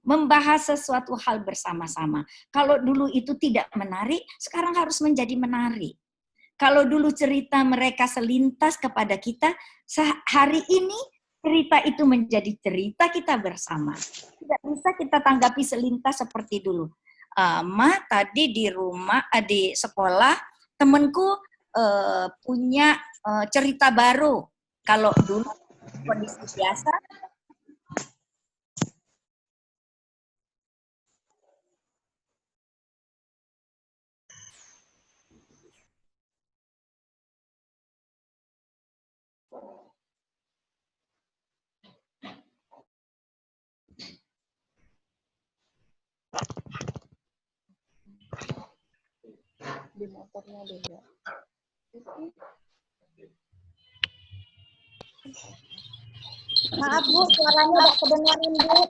Membahas sesuatu hal bersama-sama. Kalau dulu itu tidak menarik, sekarang harus menjadi menarik. Kalau dulu cerita mereka selintas kepada kita, hari ini cerita itu menjadi cerita kita bersama. Tidak bisa kita tanggapi selintas seperti dulu. Ma, tadi di rumah, di sekolah, temanku punya cerita baru. Kalau dulu kondisi biasa, Di motornya beda. Maaf Bu, suaranya nggak kedengaran Bu.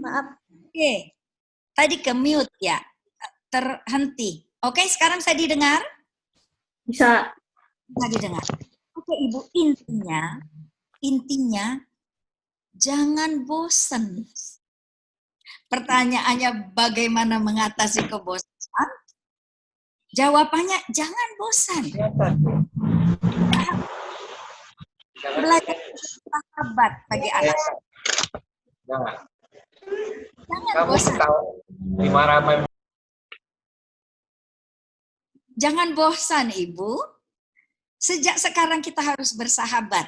Maaf. oke. Tadi ke mute ya, terhenti. Oke, sekarang saya didengar? Bisa. Bisa didengar. Oke Ibu, intinya jangan bosan. Pertanyaannya bagaimana mengatasi kebosanan? Jawabannya jangan bosan. Belajar sahabat bagi anak. Jangan bosan. Jangan bosan Ibu. Sejak sekarang kita harus bersahabat.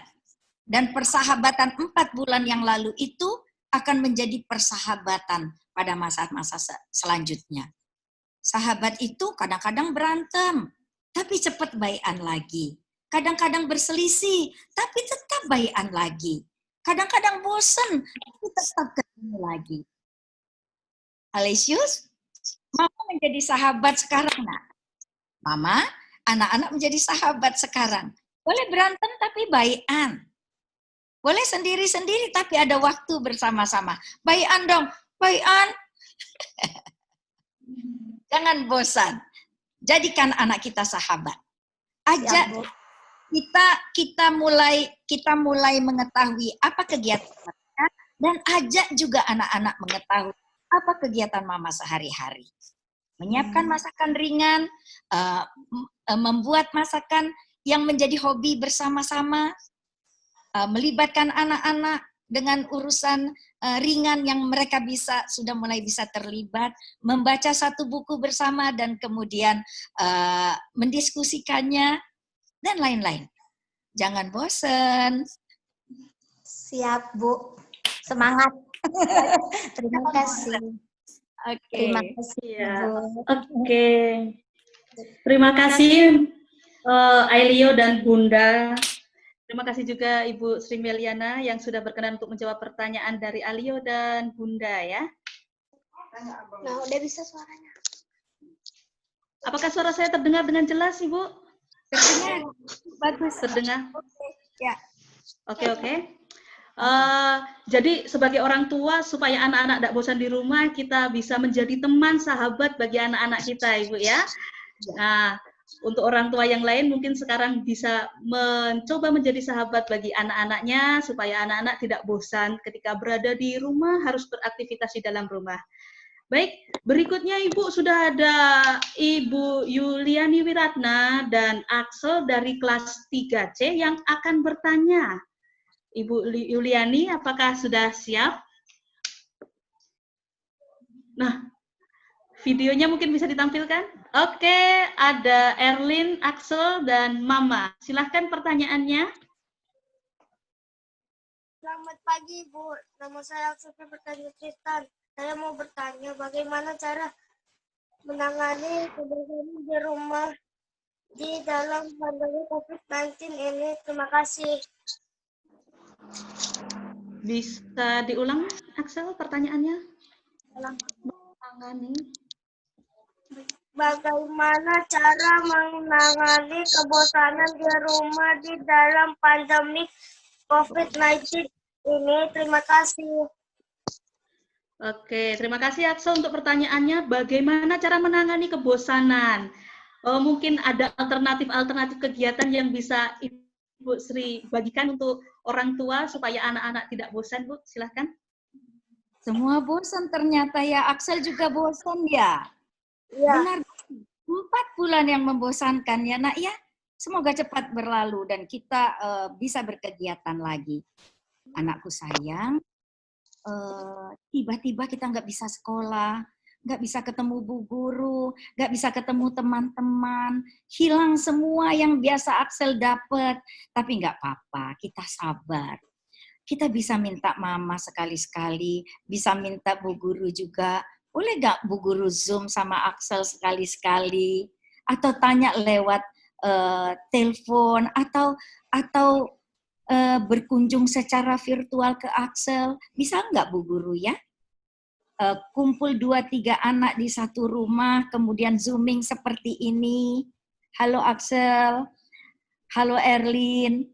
Dan persahabatan 4 bulan yang lalu itu akan menjadi persahabatan pada masa-masa selanjutnya. Sahabat itu kadang-kadang berantem, tapi cepat baikan lagi. Kadang-kadang berselisih, tapi tetap baikan lagi. Kadang-kadang bosan, tapi tetap ketemu lagi. Alesius, Mama menjadi sahabat sekarang, nak. Mama, anak-anak menjadi sahabat sekarang. Boleh berantem tapi baikan. Boleh sendiri-sendiri tapi ada waktu bersama-sama. Baikan dong, baikan. Jangan bosan. Jadikan anak kita sahabat. Ajak kita mulai mengetahui apa kegiatan mereka dan ajak juga anak-anak mengetahui apa kegiatan mama sehari-hari. Menyiapkan masakan ringan, membuat masakan yang menjadi hobi bersama-sama, melibatkan anak-anak dengan urusan ringan yang mereka sudah mulai bisa terlibat, membaca satu buku bersama dan kemudian mendiskusikannya dan lain-lain. Jangan bosan. Siap, Bu. Semangat. Terima kasih. Oke. Terima kasih, Iya. Bu. Oke. Terima kasih Ailio dan Bunda. Terima kasih juga Ibu Sri Meliana yang sudah berkenan untuk menjawab pertanyaan dari Ailio dan Bunda ya. Nah, udah bisa suaranya. Apakah suara saya terdengar dengan jelas, Ibu? Terdengar. Bagus. Terdengar? Ya. Oke. Jadi sebagai orang tua supaya anak-anak tidak bosan di rumah, kita bisa menjadi teman, sahabat bagi anak-anak kita, Ibu ya. Nah, untuk orang tua yang lain mungkin sekarang bisa mencoba menjadi sahabat bagi anak-anaknya supaya anak-anak tidak bosan ketika berada di rumah, harus beraktivitas di dalam rumah. Baik, berikutnya Ibu sudah ada Ibu Yuliani Wiratna dan Axel dari kelas 3C yang akan bertanya. Ibu Yuliani, apakah sudah siap? Nah, videonya mungkin bisa ditampilkan? Oke, ada Erlin, Axel, dan Mama. Silahkan pertanyaannya. Selamat pagi, Bu. Nama saya Axel Pertanyaan Tristan. Saya mau bertanya bagaimana cara menangani kebersihan di rumah di dalam pandemi COVID-19 ini. Terima kasih. Bisa diulang, Axel, pertanyaannya? Menangani. Bagaimana cara menangani kebosanan di rumah di dalam pandemi COVID-19 ini? Terima kasih. Oke, terima kasih Axel untuk pertanyaannya. Bagaimana cara menangani kebosanan? Mungkin ada alternatif kegiatan yang bisa Ibu Sri bagikan untuk orang tua supaya anak-anak tidak bosan, Bu. Silahkan. Semua bosan ternyata ya. Axel juga bosan ya. Ya. Benar. 4 bulan yang membosankan ya, Nak ya. Semoga cepat berlalu dan kita bisa berkegiatan lagi. Anakku sayang, tiba-tiba kita nggak bisa sekolah, nggak bisa ketemu bu guru, nggak bisa ketemu teman-teman, hilang semua yang biasa Axel dapat. Tapi nggak apa-apa, kita sabar. Kita bisa minta mama sekali-sekali, bisa minta bu guru juga. Boleh nggak bu guru Zoom sama Axel sekali-sekali? Atau tanya lewat telepon, atau berkunjung secara virtual ke Axel. Bisa nggak Bu Guru ya? Kumpul 2-3 anak di satu rumah, kemudian zooming seperti ini. Halo Axel, halo Erlin.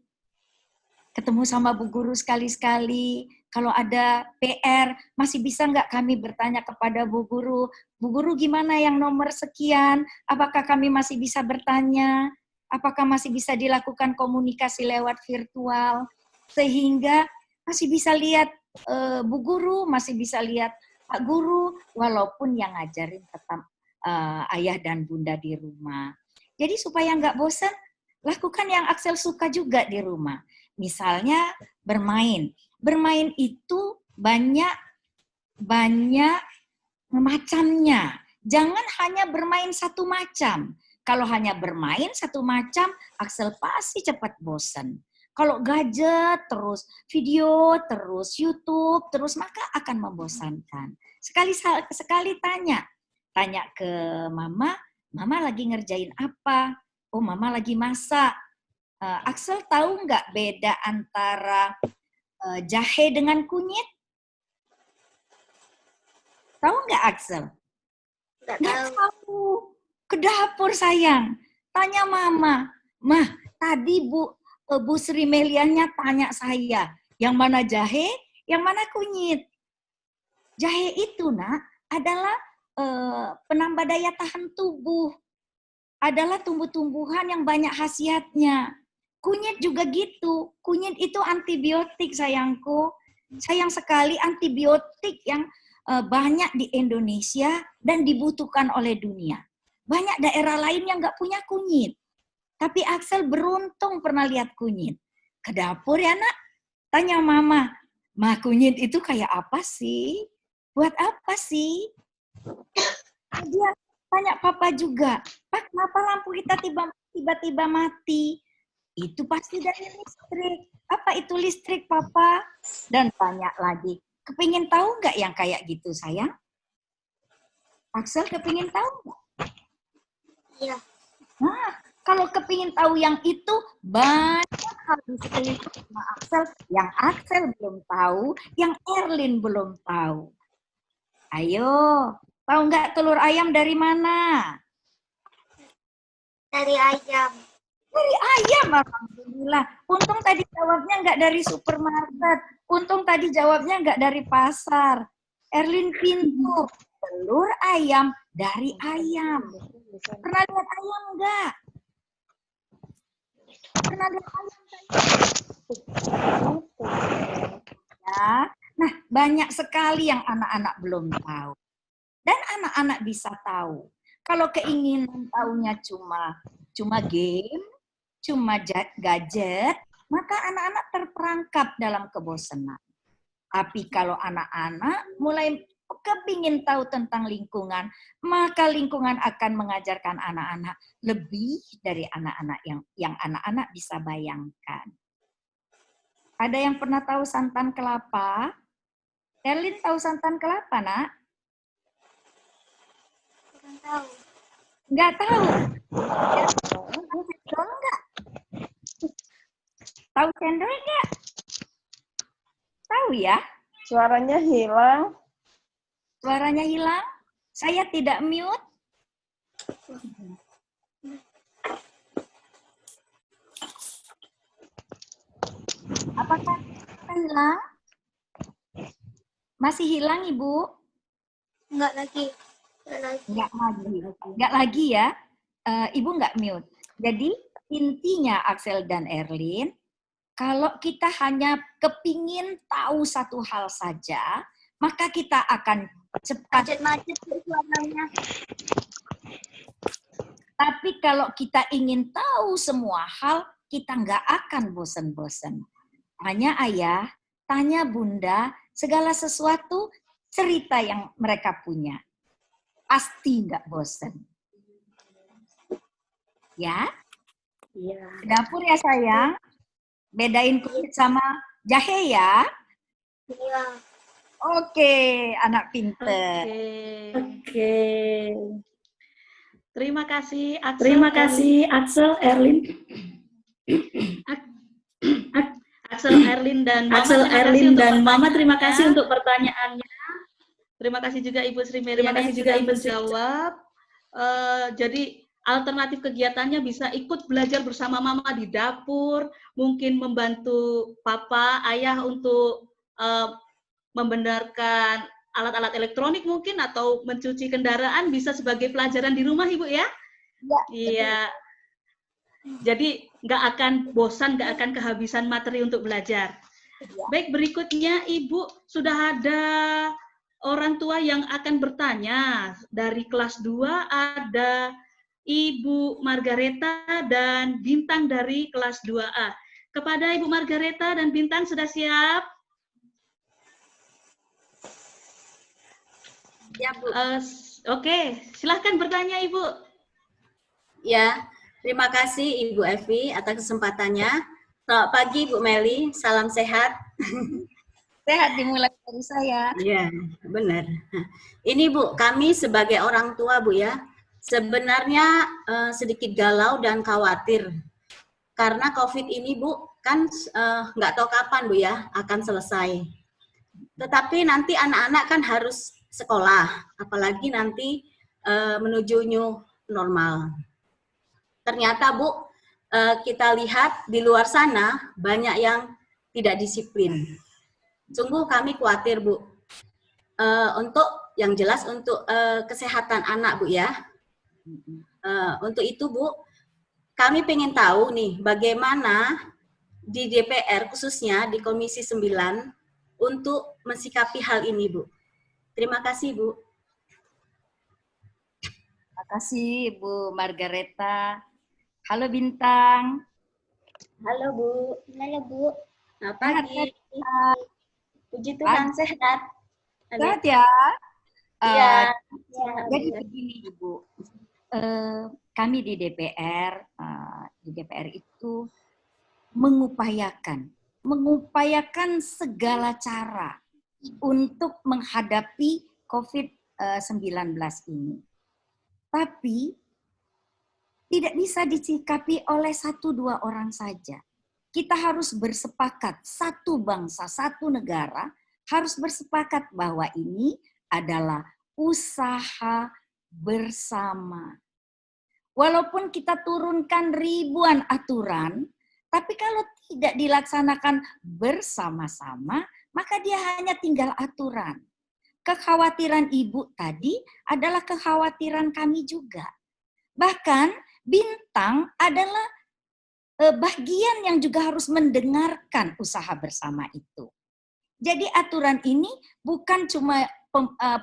Ketemu sama Bu Guru sekali-sekali. Kalau ada PR, masih bisa nggak kami bertanya kepada Bu Guru? Bu Guru gimana yang nomor sekian? Apakah kami masih bisa bertanya? Apakah masih bisa dilakukan komunikasi lewat virtual, sehingga masih bisa lihat Bu Guru, masih bisa lihat Pak Guru, walaupun yang ngajarin tetap ayah dan bunda di rumah. Jadi supaya nggak bosan, lakukan yang Axel suka juga di rumah. Misalnya bermain. Bermain itu banyak macamnya. Jangan hanya bermain satu macam. Kalau hanya bermain satu macam, Axel pasti cepat bosan. Kalau gadget terus, video terus, YouTube terus, maka akan membosankan. Sekali tanya ke mama lagi ngerjain apa? Oh, mama lagi masak. Axel tahu nggak beda antara jahe dengan kunyit? Tahu nggak Axel? Nggak tahu. Ke dapur sayang, tanya mama. Mah, tadi Bu Sri Meliana tanya saya, yang mana jahe, yang mana kunyit? Jahe itu, Nak, adalah penambah daya tahan tubuh. Adalah tumbuh-tumbuhan yang banyak khasiatnya. Kunyit juga gitu. Kunyit itu antibiotik, sayangku. Sayang sekali antibiotik yang banyak di Indonesia dan dibutuhkan oleh dunia. Banyak daerah lain yang nggak punya kunyit. Tapi Axel beruntung pernah lihat kunyit. Ke dapur ya nak, tanya mama, "Ma, kunyit itu kayak apa sih? Buat apa sih?" Dia tanya papa juga, "Pak, kenapa lampu kita tiba-tiba mati?" Itu pasti dari listrik. Apa itu listrik, Papa? Dan tanya lagi, kepingin tahu nggak yang kayak gitu, sayang? Axel kepingin tahu nggak? Iya. Nah, kalau kepingin tahu yang itu, banyak hal di sekeliling sama Axel yang Axel belum tahu, yang Erlin belum tahu. Ayo, tahu nggak telur ayam dari mana? Dari ayam. Dari ayam, alhamdulillah. Untung tadi jawabnya nggak dari supermarket. Untung tadi jawabnya nggak dari pasar. Erlin pintu. Telur ayam dari ayam. Pernah lihat ayam nggak? Pernah lihat ayam? Ya. Nah, banyak sekali yang anak-anak belum tahu. Dan anak-anak bisa tahu. Kalau keinginan tahunya cuma game, cuma gadget, maka anak-anak terperangkap dalam kebosanan. Tapi kalau anak-anak mulai kepingin tahu tentang lingkungan, maka lingkungan akan mengajarkan anak-anak lebih dari anak-anak yang anak-anak bisa bayangkan. Ada yang pernah tahu santan kelapa? Erlin tahu santan kelapa, nak? Kurang tahu. Nggak tahu. Tahu cendol nggak? Tahu cendol nggak? Tahu ya? Suaranya hilang. Suaranya hilang? Saya tidak mute. Apakah hilang? Masih hilang, Ibu? Enggak lagi. Enggak lagi ya. Ibu nggak mute. Jadi intinya Axel dan Erlin, kalau kita hanya kepingin tahu satu hal saja, maka kita akan cepat. Macet suaranya. Tapi kalau kita ingin tahu semua hal, kita nggak akan bosan-bosan. Tanya ayah, tanya bunda, segala sesuatu cerita yang mereka punya. Pasti nggak bosan. Ya? Iya. Dapur ya sayang. Bedain kulit sama jahe ya. Iya. Oke, anak pinter. Oke. Terima kasih Axel. Terima kasih Axel, Erlin. Axel, Erlin dan Mama. Axel, Erlin dan Mama, terima kasih untuk pertanyaannya. Terima kasih juga Ibu Sri Meriana yang sudah menjawab. Jadi alternatif kegiatannya bisa ikut belajar bersama Mama di dapur, mungkin membantu Papa, Ayah untuk membenarkan alat-alat elektronik mungkin, atau mencuci kendaraan, bisa sebagai pelajaran di rumah Ibu ya? Iya. Jadi nggak akan bosan, nggak akan kehabisan materi untuk belajar. Baik, berikutnya Ibu sudah ada orang tua yang akan bertanya. Dari kelas 2 ada Ibu Margareta dan Bintang dari kelas 2A. Kepada Ibu Margareta dan Bintang, sudah siap? Ya, Bu. Oke, silahkan bertanya Ibu. Ya, terima kasih Ibu Evi atas kesempatannya. Selamat pagi Bu Meli, salam sehat. Sehat dimulai dari saya. Iya, benar. Ini Bu, kami sebagai orang tua Bu ya, sebenarnya sedikit galau dan khawatir. Karena COVID ini Bu, kan nggak tahu kapan Bu ya akan selesai. Tetapi nanti anak-anak kan harus sekolah, apalagi nanti menuju new normal. Ternyata Bu, kita lihat di luar sana banyak yang tidak disiplin. Sungguh kami khawatir Bu. Untuk yang jelas untuk kesehatan anak Bu ya. Untuk itu Bu, kami pengen tahu nih bagaimana di DPR khususnya di Komisi 9 untuk mensikapi hal ini, Bu. Terima kasih, Bu. Terima kasih, Bu Margareta. Halo Bintang. Halo, Bu. Halo Bu. Selamat pagi. Puji Tuhan, sehat. Sehat ya? Iya. Jadi begini, Ibu. Kami di DPR itu mengupayakan segala cara untuk menghadapi COVID-19 ini. Tapi tidak bisa disikapi oleh 1-2 orang saja. Kita harus bersepakat, satu bangsa, satu negara harus bersepakat bahwa ini adalah usaha bersama. Walaupun kita turunkan ribuan aturan, tapi kalau tidak dilaksanakan bersama-sama, maka dia hanya tinggal aturan. Kekhawatiran Ibu tadi adalah kekhawatiran kami juga. Bahkan Bintang adalah bagian yang juga harus mendengarkan usaha bersama itu. Jadi aturan ini bukan cuma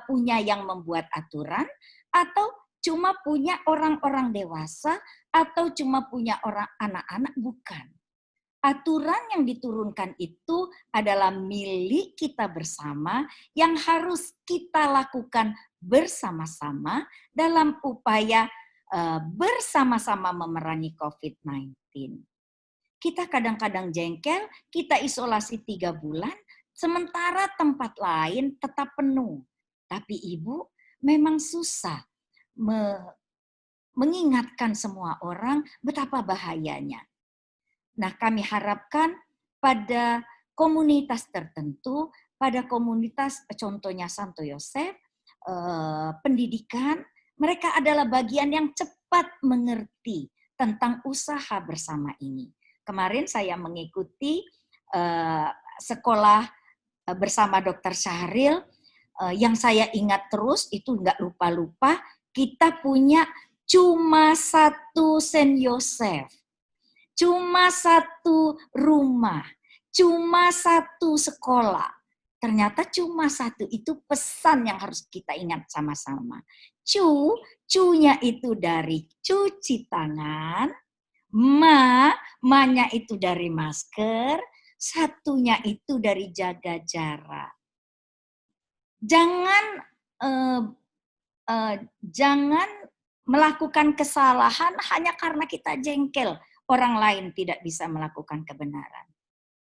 punya yang membuat aturan, atau cuma punya orang-orang dewasa, atau cuma punya orang anak-anak, bukan. Aturan yang diturunkan itu adalah milik kita bersama yang harus kita lakukan bersama-sama dalam upaya bersama-sama memerangi COVID-19. Kita kadang-kadang jengkel, kita isolasi 3 bulan, sementara tempat lain tetap penuh. Tapi Ibu memang susah mengingatkan semua orang betapa bahayanya. Nah, kami harapkan pada komunitas tertentu, pada komunitas contohnya Santo Yosef, pendidikan, mereka adalah bagian yang cepat mengerti tentang usaha bersama ini. Kemarin saya mengikuti sekolah bersama Dr. Syahril, yang saya ingat terus, itu nggak lupa-lupa, kita punya cuma 1 Saint Yosef, cuma 1 rumah, cuma 1 sekolah. Ternyata cuma 1 itu pesan yang harus kita ingat sama-sama. Cu-nya itu dari cuci tangan, ma-nya itu dari masker, 1-nya itu dari jaga jarak. Jangan melakukan kesalahan hanya karena kita jengkel orang lain tidak bisa melakukan kebenaran.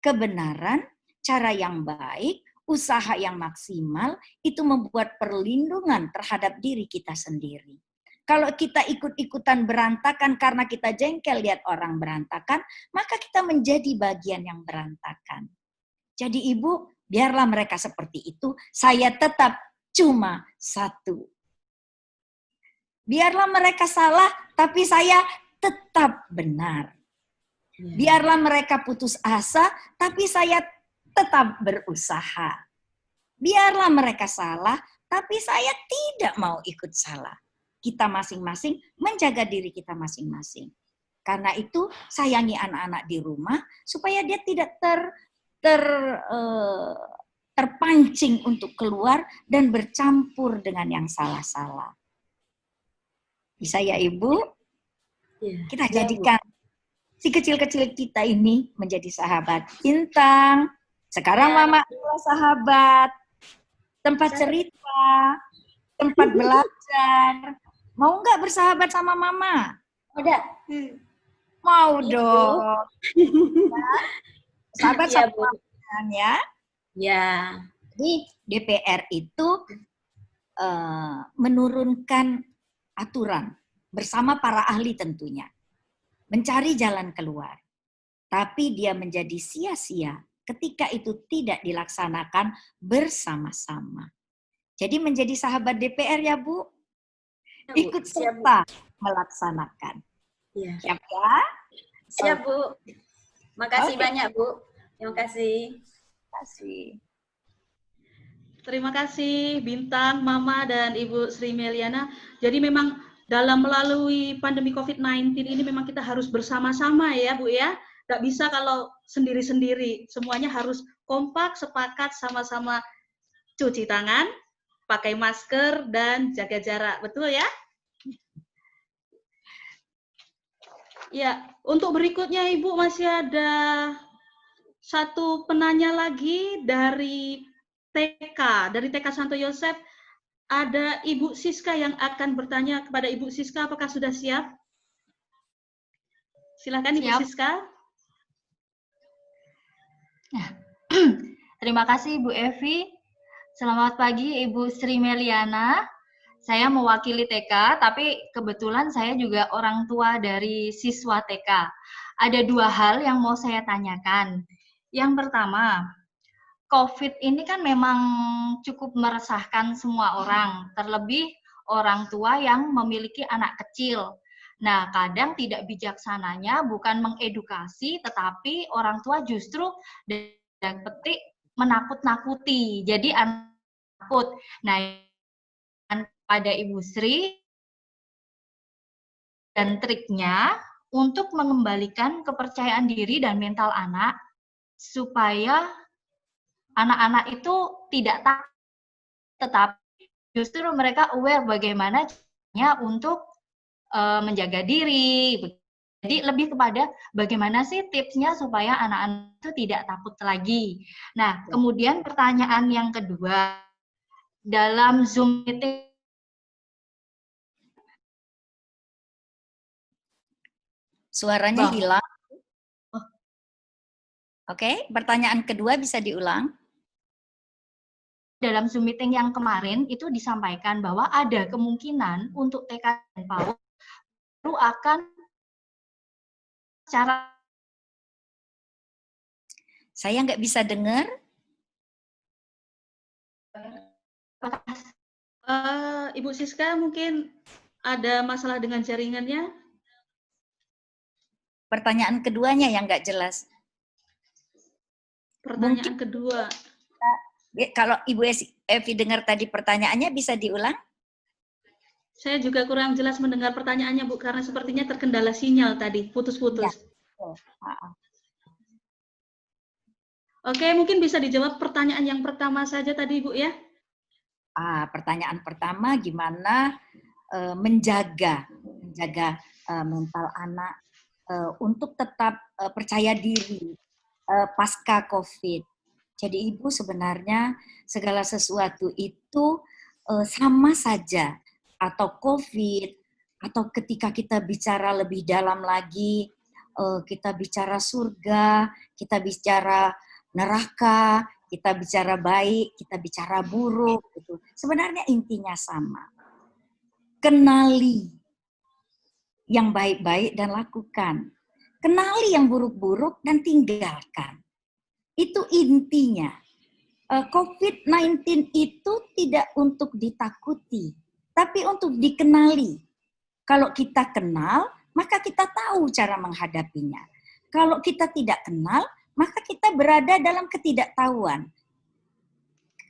Kebenaran, cara yang baik, usaha yang maksimal, itu membuat perlindungan terhadap diri kita sendiri. Kalau kita ikut-ikutan berantakan karena kita jengkel lihat orang berantakan, maka kita menjadi bagian yang berantakan. Jadi Ibu, biarlah mereka seperti itu, saya tetap cuma 1. Biarlah mereka salah, tapi saya tetap benar. Biarlah mereka putus asa, tapi saya tetap berusaha. Biarlah mereka salah, tapi saya tidak mau ikut salah. Kita masing-masing menjaga diri kita masing-masing. Karena itu sayangi anak-anak di rumah supaya dia tidak terpancing untuk keluar dan bercampur dengan yang salah-salah. Bisa ya Ibu? Kita jadikan si kecil-kecil kita ini menjadi sahabat. Bintang, sekarang Mama adalah sahabat, tempat cerita, tempat belajar. Mau nggak bersahabat sama Mama? Udah. Mau dong. Sahabat sama Mama ya. Ya. Jadi DPR itu menurunkan aturan bersama para ahli tentunya. Mencari jalan keluar. Tapi dia menjadi sia-sia ketika itu tidak dilaksanakan bersama-sama. Jadi menjadi sahabat DPR ya Bu. Ikut serta melaksanakan. Ya. Siap ya? Siap Bu. Makasih banyak Bu. Terima kasih. Terima kasih Bintang, Mama, dan Ibu Sri Meliana. Jadi memang dalam melalui pandemi COVID-19 ini memang kita harus bersama-sama ya Bu ya. Nggak bisa kalau sendiri-sendiri. Semuanya harus kompak, sepakat, sama-sama cuci tangan, pakai masker, dan jaga jarak. Betul ya? Ya, untuk berikutnya Ibu masih ada satu penanya lagi dari TK Santo Yosef. Ada Ibu Siska yang akan bertanya kepada Ibu Siska, apakah sudah siap? Silakan Ibu Siska. Terima kasih Ibu Evi. Selamat pagi Ibu Sri Meliana. Saya mewakili TK, tapi kebetulan saya juga orang tua dari siswa TK. Ada dua hal yang mau saya tanyakan. Yang pertama, COVID ini kan memang cukup meresahkan semua orang, terlebih orang tua yang memiliki anak kecil. Nah, kadang tidak bijaksananya bukan mengedukasi, tetapi orang tua justru dan petik menakut-nakuti. Jadi anak takut. Nah, pada Ibu Sri dan triknya untuk mengembalikan kepercayaan diri dan mental anak supaya anak-anak itu tidak takut, tetapi justru mereka aware bagaimana caranya untuk menjaga diri. Jadi lebih kepada bagaimana sih tipsnya supaya anak-anak itu tidak takut lagi. Nah, kemudian pertanyaan yang kedua, dalam Zoom meeting suaranya hilang. Oke, pertanyaan kedua bisa diulang. Dalam Zoom meeting yang kemarin itu disampaikan bahwa ada kemungkinan untuk TK dan PAUD baru akan cara. Saya nggak bisa dengar. Ibu Siska mungkin ada masalah dengan jaringannya. Pertanyaan keduanya yang nggak jelas. Pertanyaan kedua. Kalau Ibu Evi dengar tadi pertanyaannya bisa diulang? Saya juga kurang jelas mendengar pertanyaannya Bu, karena sepertinya terkendala sinyal tadi, putus-putus. Ya. Oke, mungkin bisa dijawab pertanyaan yang pertama saja tadi Bu ya. Pertanyaan pertama, gimana menjaga mental anak untuk tetap percaya diri pasca COVID. Jadi Ibu sebenarnya segala sesuatu itu sama saja, atau COVID, atau ketika kita bicara lebih dalam lagi, kita bicara surga, kita bicara neraka, kita bicara baik, kita bicara buruk. Gitu. Sebenarnya intinya sama. Kenali yang baik-baik dan lakukan. Kenali yang buruk-buruk dan tinggalkan. Itu intinya. COVID-19 itu tidak untuk ditakuti, tapi untuk dikenali. Kalau kita kenal, maka kita tahu cara menghadapinya. Kalau kita tidak kenal, maka kita berada dalam ketidaktahuan.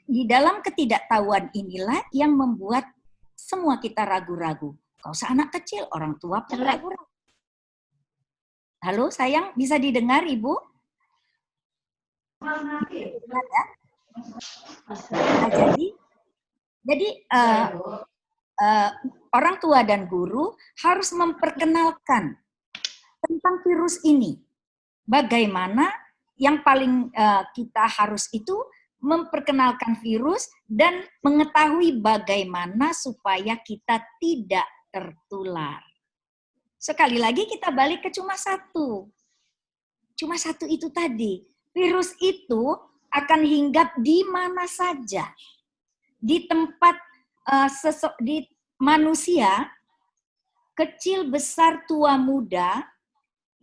Di dalam ketidaktahuan inilah yang membuat semua kita ragu-ragu. Kau seanak kecil, orang tua pun ragu-ragu. Halo sayang, bisa didengar Ibu? Nah, jadi orang tua dan guru harus memperkenalkan tentang virus ini. Bagaimana yang paling kita harus itu memperkenalkan virus dan mengetahui bagaimana supaya kita tidak tertular. Sekali lagi kita balik ke cuma satu. Cuma satu itu tadi. Virus itu akan hinggap di mana saja. Di tempat di manusia, kecil, besar, tua, muda,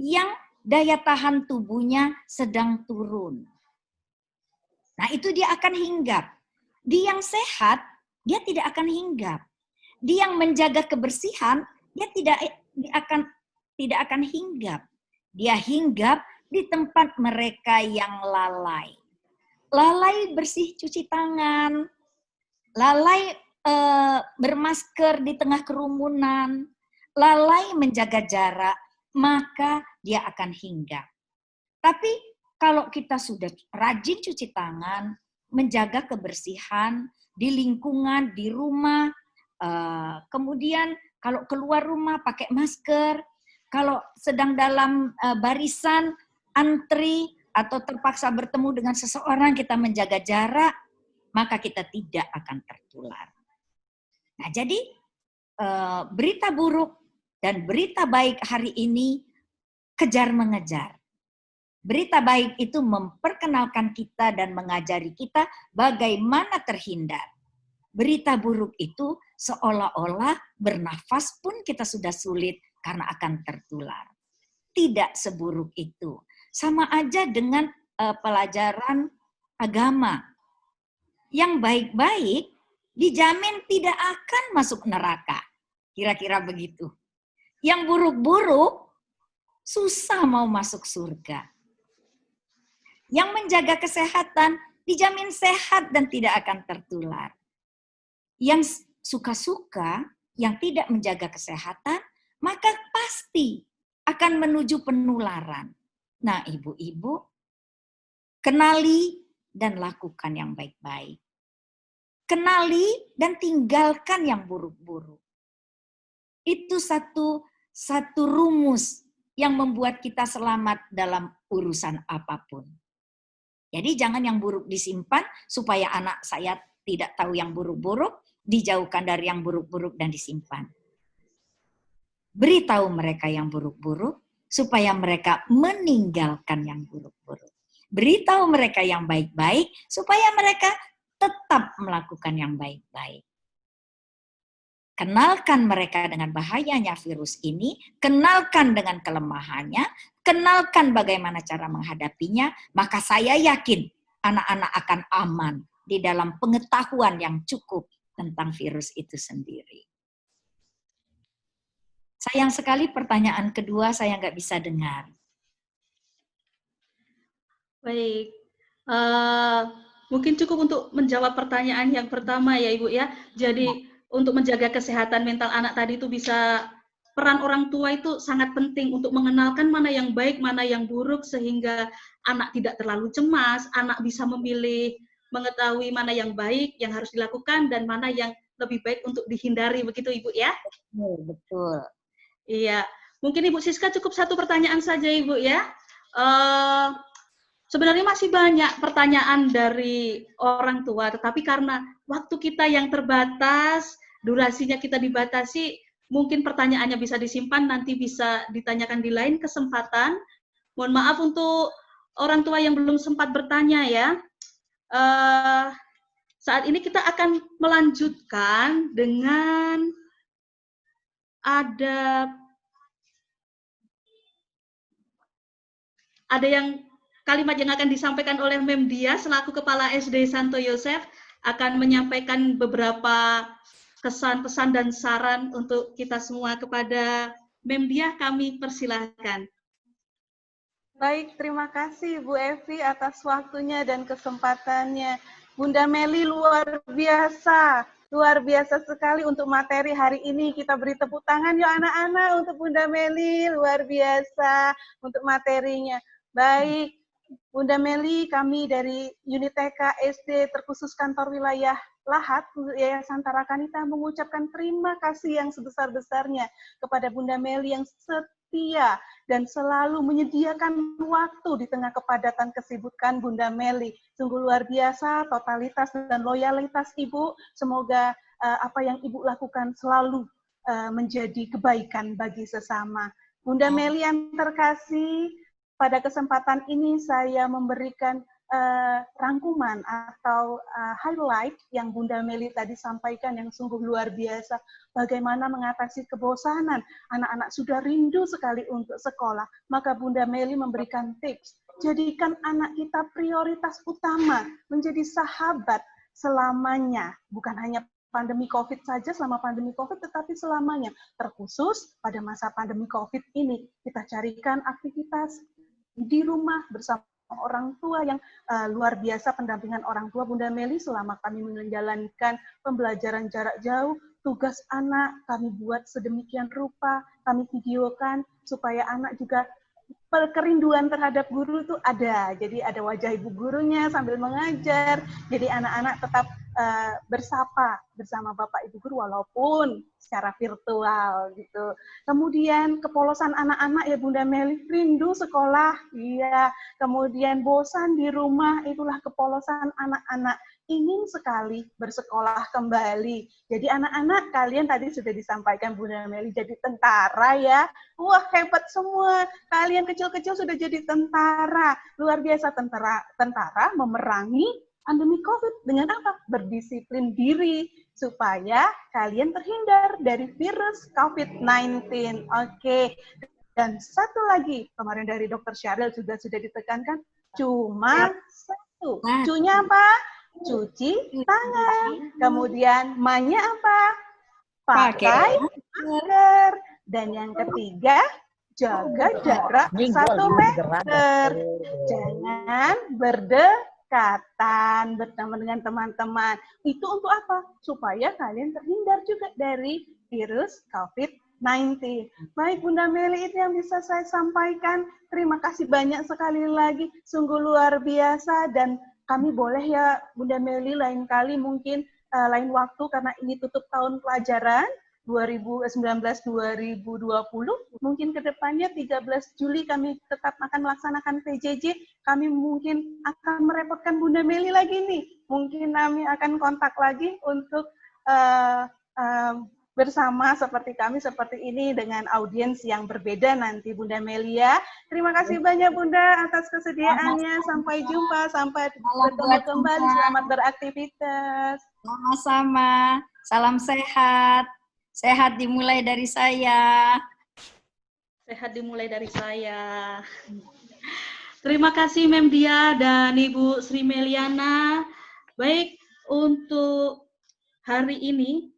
yang daya tahan tubuhnya sedang turun. Nah, itu dia akan hinggap. Dia yang sehat, dia tidak akan hinggap. Dia yang menjaga kebersihan, dia tidak akan hinggap. Dia hinggap di tempat mereka yang lalai. Lalai bersih cuci tangan, lalai bermasker di tengah kerumunan, lalai menjaga jarak, maka dia akan hinggap. Tapi kalau kita sudah rajin cuci tangan, menjaga kebersihan di lingkungan, di rumah, kemudian kalau keluar rumah pakai masker, kalau sedang dalam barisan, antri, atau terpaksa bertemu dengan seseorang, kita menjaga jarak, maka kita tidak akan tertular. Nah, jadi berita buruk dan berita baik hari ini kejar mengejar. Berita baik itu memperkenalkan kita dan mengajari kita bagaimana terhindar. Berita buruk itu seolah-olah bernafas pun kita sudah sulit karena akan tertular. Tidak seburuk itu. Sama aja dengan pelajaran agama. Yang baik-baik dijamin tidak akan masuk neraka. Kira-kira begitu. Yang buruk-buruk susah mau masuk surga. Yang menjaga kesehatan dijamin sehat dan tidak akan tertular. Yang suka-suka, yang tidak menjaga kesehatan, maka pasti akan menuju penularan. Nah, ibu-ibu, kenali dan lakukan yang baik-baik. Kenali dan tinggalkan yang buruk-buruk. Itu satu rumus yang membuat kita selamat dalam urusan apapun. Jadi jangan yang buruk disimpan supaya anak saya tidak tahu yang buruk-buruk, dijauhkan dari yang buruk-buruk dan disimpan. Beritahu mereka yang buruk-buruk supaya mereka meninggalkan yang buruk-buruk. Beritahu mereka yang baik-baik supaya mereka tetap melakukan yang baik-baik. Kenalkan mereka dengan bahayanya virus ini, kenalkan dengan kelemahannya, kenalkan bagaimana cara menghadapinya, maka saya yakin anak-anak akan aman di dalam pengetahuan yang cukup tentang virus itu sendiri. Sayang sekali pertanyaan kedua saya nggak bisa dengar. Baik, mungkin cukup untuk menjawab pertanyaan yang pertama ya Ibu ya. Jadi untuk menjaga kesehatan mental anak tadi itu bisa, peran orang tua itu sangat penting untuk mengenalkan mana yang baik, mana yang buruk, sehingga anak tidak terlalu cemas, anak bisa memilih, mengetahui mana yang baik, yang harus dilakukan, dan mana yang lebih baik untuk dihindari, begitu Ibu ya? Betul. Iya, mungkin Ibu Siska cukup satu pertanyaan saja Ibu ya. Sebenarnya masih banyak pertanyaan dari orang tua, tetapi karena waktu kita yang terbatas, durasinya kita dibatasi, mungkin pertanyaannya bisa disimpan, nanti bisa ditanyakan di lain kesempatan. Mohon maaf untuk orang tua yang belum sempat bertanya ya. Saat ini kita akan melanjutkan dengan ada yang kalimat yang akan disampaikan oleh Mem Dia selaku Kepala SD Santo Yosef, akan menyampaikan beberapa kesan-pesan dan saran untuk kita semua. Kepada Mem Dia kami persilahkan. Baik, terima kasih Bu Evi atas waktunya dan kesempatannya. Bunda Meli luar biasa sekali untuk materi hari ini. Kita beri tepuk tangan yuk anak-anak untuk Bunda Meli, luar biasa untuk materinya. Baik, Bunda Meli, kami dari Unit TK SD terkhusus kantor wilayah Lahat, Yayasan Tarakanita mengucapkan terima kasih yang sebesar-besarnya kepada Bunda Meli yang setia dan selalu menyediakan waktu di tengah kepadatan kesibukan Bunda Meli. Sungguh luar biasa totalitas dan loyalitas Ibu. Semoga apa yang Ibu lakukan selalu menjadi kebaikan bagi sesama. Bunda Meli yang terkasih, pada kesempatan ini saya memberikan rangkuman atau highlight yang Bunda Meli tadi sampaikan yang sungguh luar biasa. Bagaimana mengatasi kebosanan, anak-anak sudah rindu sekali untuk sekolah. Maka Bunda Meli memberikan tips, jadikan anak kita prioritas utama, menjadi sahabat selamanya. Bukan hanya pandemi COVID saja, selama pandemi COVID, tetapi selamanya. Terkhusus pada masa pandemi COVID ini, kita carikan aktivitas di rumah bersama orang tua yang luar biasa pendampingan orang tua Bunda Meli selama kami menjalankan pembelajaran jarak jauh. Tugas anak kami buat sedemikian rupa, kami videokan supaya anak juga kerinduan terhadap guru itu ada. Jadi ada wajah ibu gurunya sambil mengajar. Jadi anak-anak tetap bersapa bersama bapak ibu guru walaupun secara virtual gitu. Kemudian kepolosan anak-anak ya Bunda Meli, rindu sekolah. Iya. Kemudian bosan di rumah, itulah kepolosan anak-anak. Ingin sekali bersekolah kembali. Jadi anak-anak kalian tadi sudah disampaikan Bunda Meli jadi tentara ya. Wah, hebat semua. Kalian kecil-kecil sudah jadi tentara. Luar biasa tentara memerangi pandemi COVID dengan apa? Berdisiplin diri supaya kalian terhindar dari virus COVID-19. Oke. Dan satu lagi, kemarin dari Dr. Syahril juga sudah ditekankan, cuma satu. Cunya apa? Cuci tangan. Kemudian ma-nya apa? Pakai masker. Dan yang ketiga, jaga jarak 1 meter. Jangan berdekatan bersama dengan teman-teman. Itu untuk apa? Supaya kalian terhindar juga dari virus COVID-19. Baik Bunda Meli, itu yang bisa saya sampaikan. Terima kasih banyak sekali lagi. Sungguh luar biasa dan kami boleh ya Bunda Meli lain kali mungkin lain waktu karena ini tutup tahun pelajaran 2019-2020, mungkin ke depannya 13 Juli kami tetap akan melaksanakan PJJ, kami mungkin akan merepotkan Bunda Meli lagi nih. Mungkin kami akan kontak lagi untuk bersama seperti kami seperti ini dengan audiens yang berbeda nanti Bunda Meli ya. Terima kasih banyak Bunda atas kesediaannya. Sampai jumpa, sampai bertemu kembali. Selamat beraktivitas. Sama-sama. Salam sehat. Sehat dimulai dari saya. Sehat dimulai dari saya. Terima kasih Mem Dia dan Ibu Sri Meliana. Baik, untuk hari ini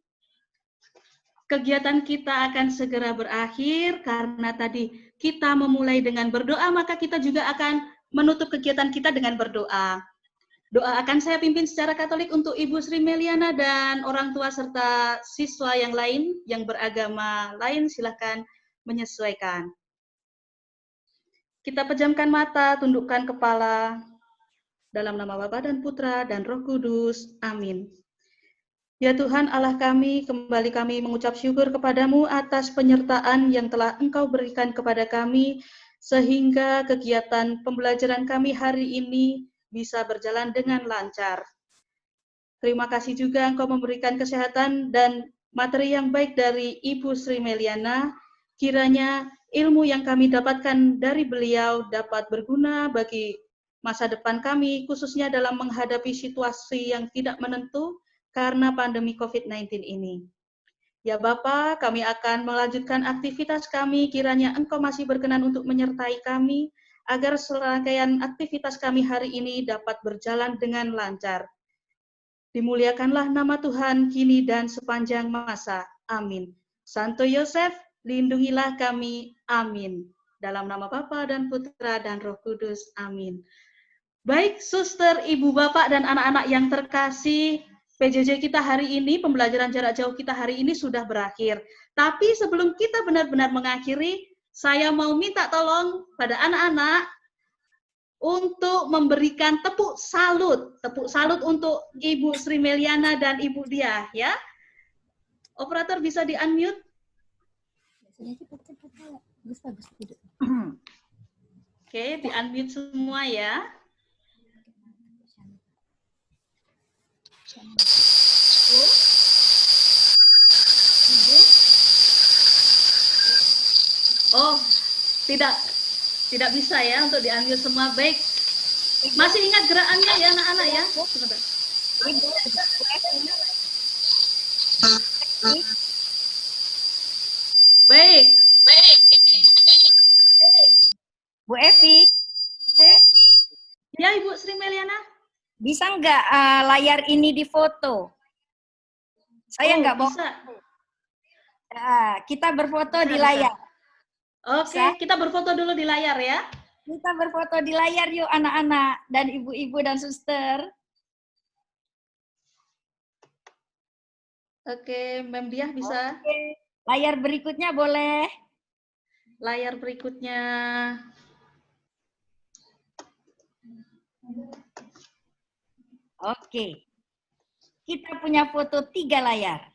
kegiatan kita akan segera berakhir karena tadi kita memulai dengan berdoa, maka kita juga akan menutup kegiatan kita dengan berdoa. Doa akan saya pimpin secara Katolik untuk Ibu Sri Meliana dan orang tua serta siswa yang lain yang beragama lain, silakan menyesuaikan. Kita pejamkan mata, tundukkan kepala dalam nama Bapa dan Putra dan Roh Kudus. Amin. Ya Tuhan Allah kami, kembali kami mengucap syukur kepadamu atas penyertaan yang telah Engkau berikan kepada kami, sehingga kegiatan pembelajaran kami hari ini bisa berjalan dengan lancar. Terima kasih juga Engkau memberikan kesehatan dan materi yang baik dari Ibu Sri Meliana. Kiranya ilmu yang kami dapatkan dari beliau dapat berguna bagi masa depan kami, khususnya dalam menghadapi situasi yang tidak menentu, karena pandemi COVID-19 ini. Ya Bapa, kami akan melanjutkan aktivitas kami, kiranya Engkau masih berkenan untuk menyertai kami, agar serangkaian aktivitas kami hari ini dapat berjalan dengan lancar. Dimuliakanlah nama Tuhan kini dan sepanjang masa. Amin. Santo Yosef, lindungilah kami. Amin. Dalam nama Bapa dan Putra dan Roh Kudus. Amin. Baik, suster, ibu, bapak, dan anak-anak yang terkasih, PJJ kita hari ini, pembelajaran jarak jauh kita hari ini sudah berakhir. Tapi sebelum kita benar-benar mengakhiri, saya mau minta tolong pada anak-anak untuk memberikan tepuk salut untuk Ibu Sri Meliana dan Ibu Dia, ya. Operator bisa di-unmute? Oke, di-unmute semua ya. Ibu? Oh, tidak bisa ya untuk diambil semua. Baik. Masih ingat gerakannya ya anak-anak ya? Sebentar. Baik. Bu Evi. Ya, Ibu Sri Meliana. Bisa nggak layar ini difoto? Saya nggak bisa. Kita berfoto di layar. Oke, kita berfoto dulu di layar ya. Kita berfoto di layar yuk anak-anak dan ibu-ibu dan suster. Oke, Mem Diah bisa? Oke. Layar berikutnya boleh. Layar berikutnya. Oke. Kita punya foto 3 layar.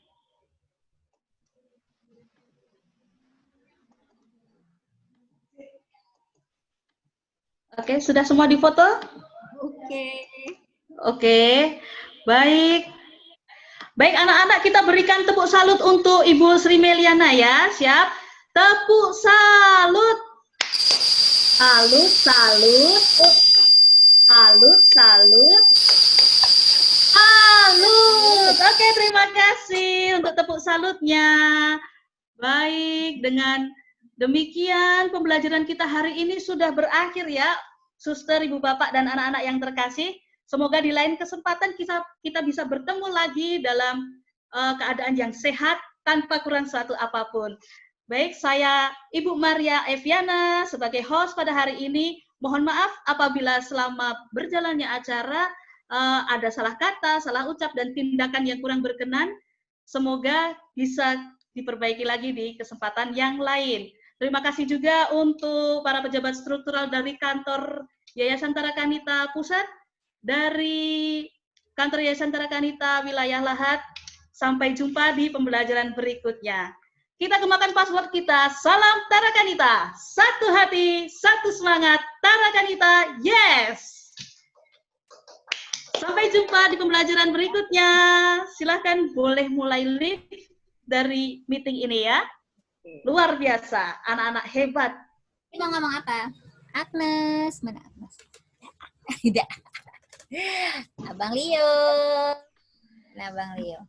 Oke, sudah semua difoto? Oke. Oke, baik. Baik anak-anak, kita berikan tepuk salut untuk Ibu Sri Meliana ya. Siap? Tepuk salut. Salut, salut. Salut, salut. Salut. Oke, terima kasih untuk tepuk salutnya. Baik, dengan demikian pembelajaran kita hari ini sudah berakhir ya, suster, ibu bapak, dan anak-anak yang terkasih. Semoga di lain kesempatan kita bisa bertemu lagi dalam keadaan yang sehat tanpa kurang suatu apapun. Baik, saya Ibu Maria Eviana sebagai host pada hari ini. Mohon maaf apabila selama berjalannya acara ada salah kata, salah ucap, dan tindakan yang kurang berkenan. Semoga bisa diperbaiki lagi di kesempatan yang lain. Terima kasih juga untuk para pejabat struktural dari kantor Yayasan Tarakanita Pusat, dari kantor Yayasan Tarakanita Wilayah Lahat. Sampai jumpa di pembelajaran berikutnya. Kita gunakan password kita, salam Tarakanita, satu hati, satu semangat, Tarakanita, yes! Sampai jumpa di pembelajaran berikutnya. Silahkan boleh mulai live dari meeting ini ya. Luar biasa, anak-anak hebat. Ini mau ngomong apa? Agnes, mana Agnes? Tidak. Abang Leo. Nah, Abang Leo.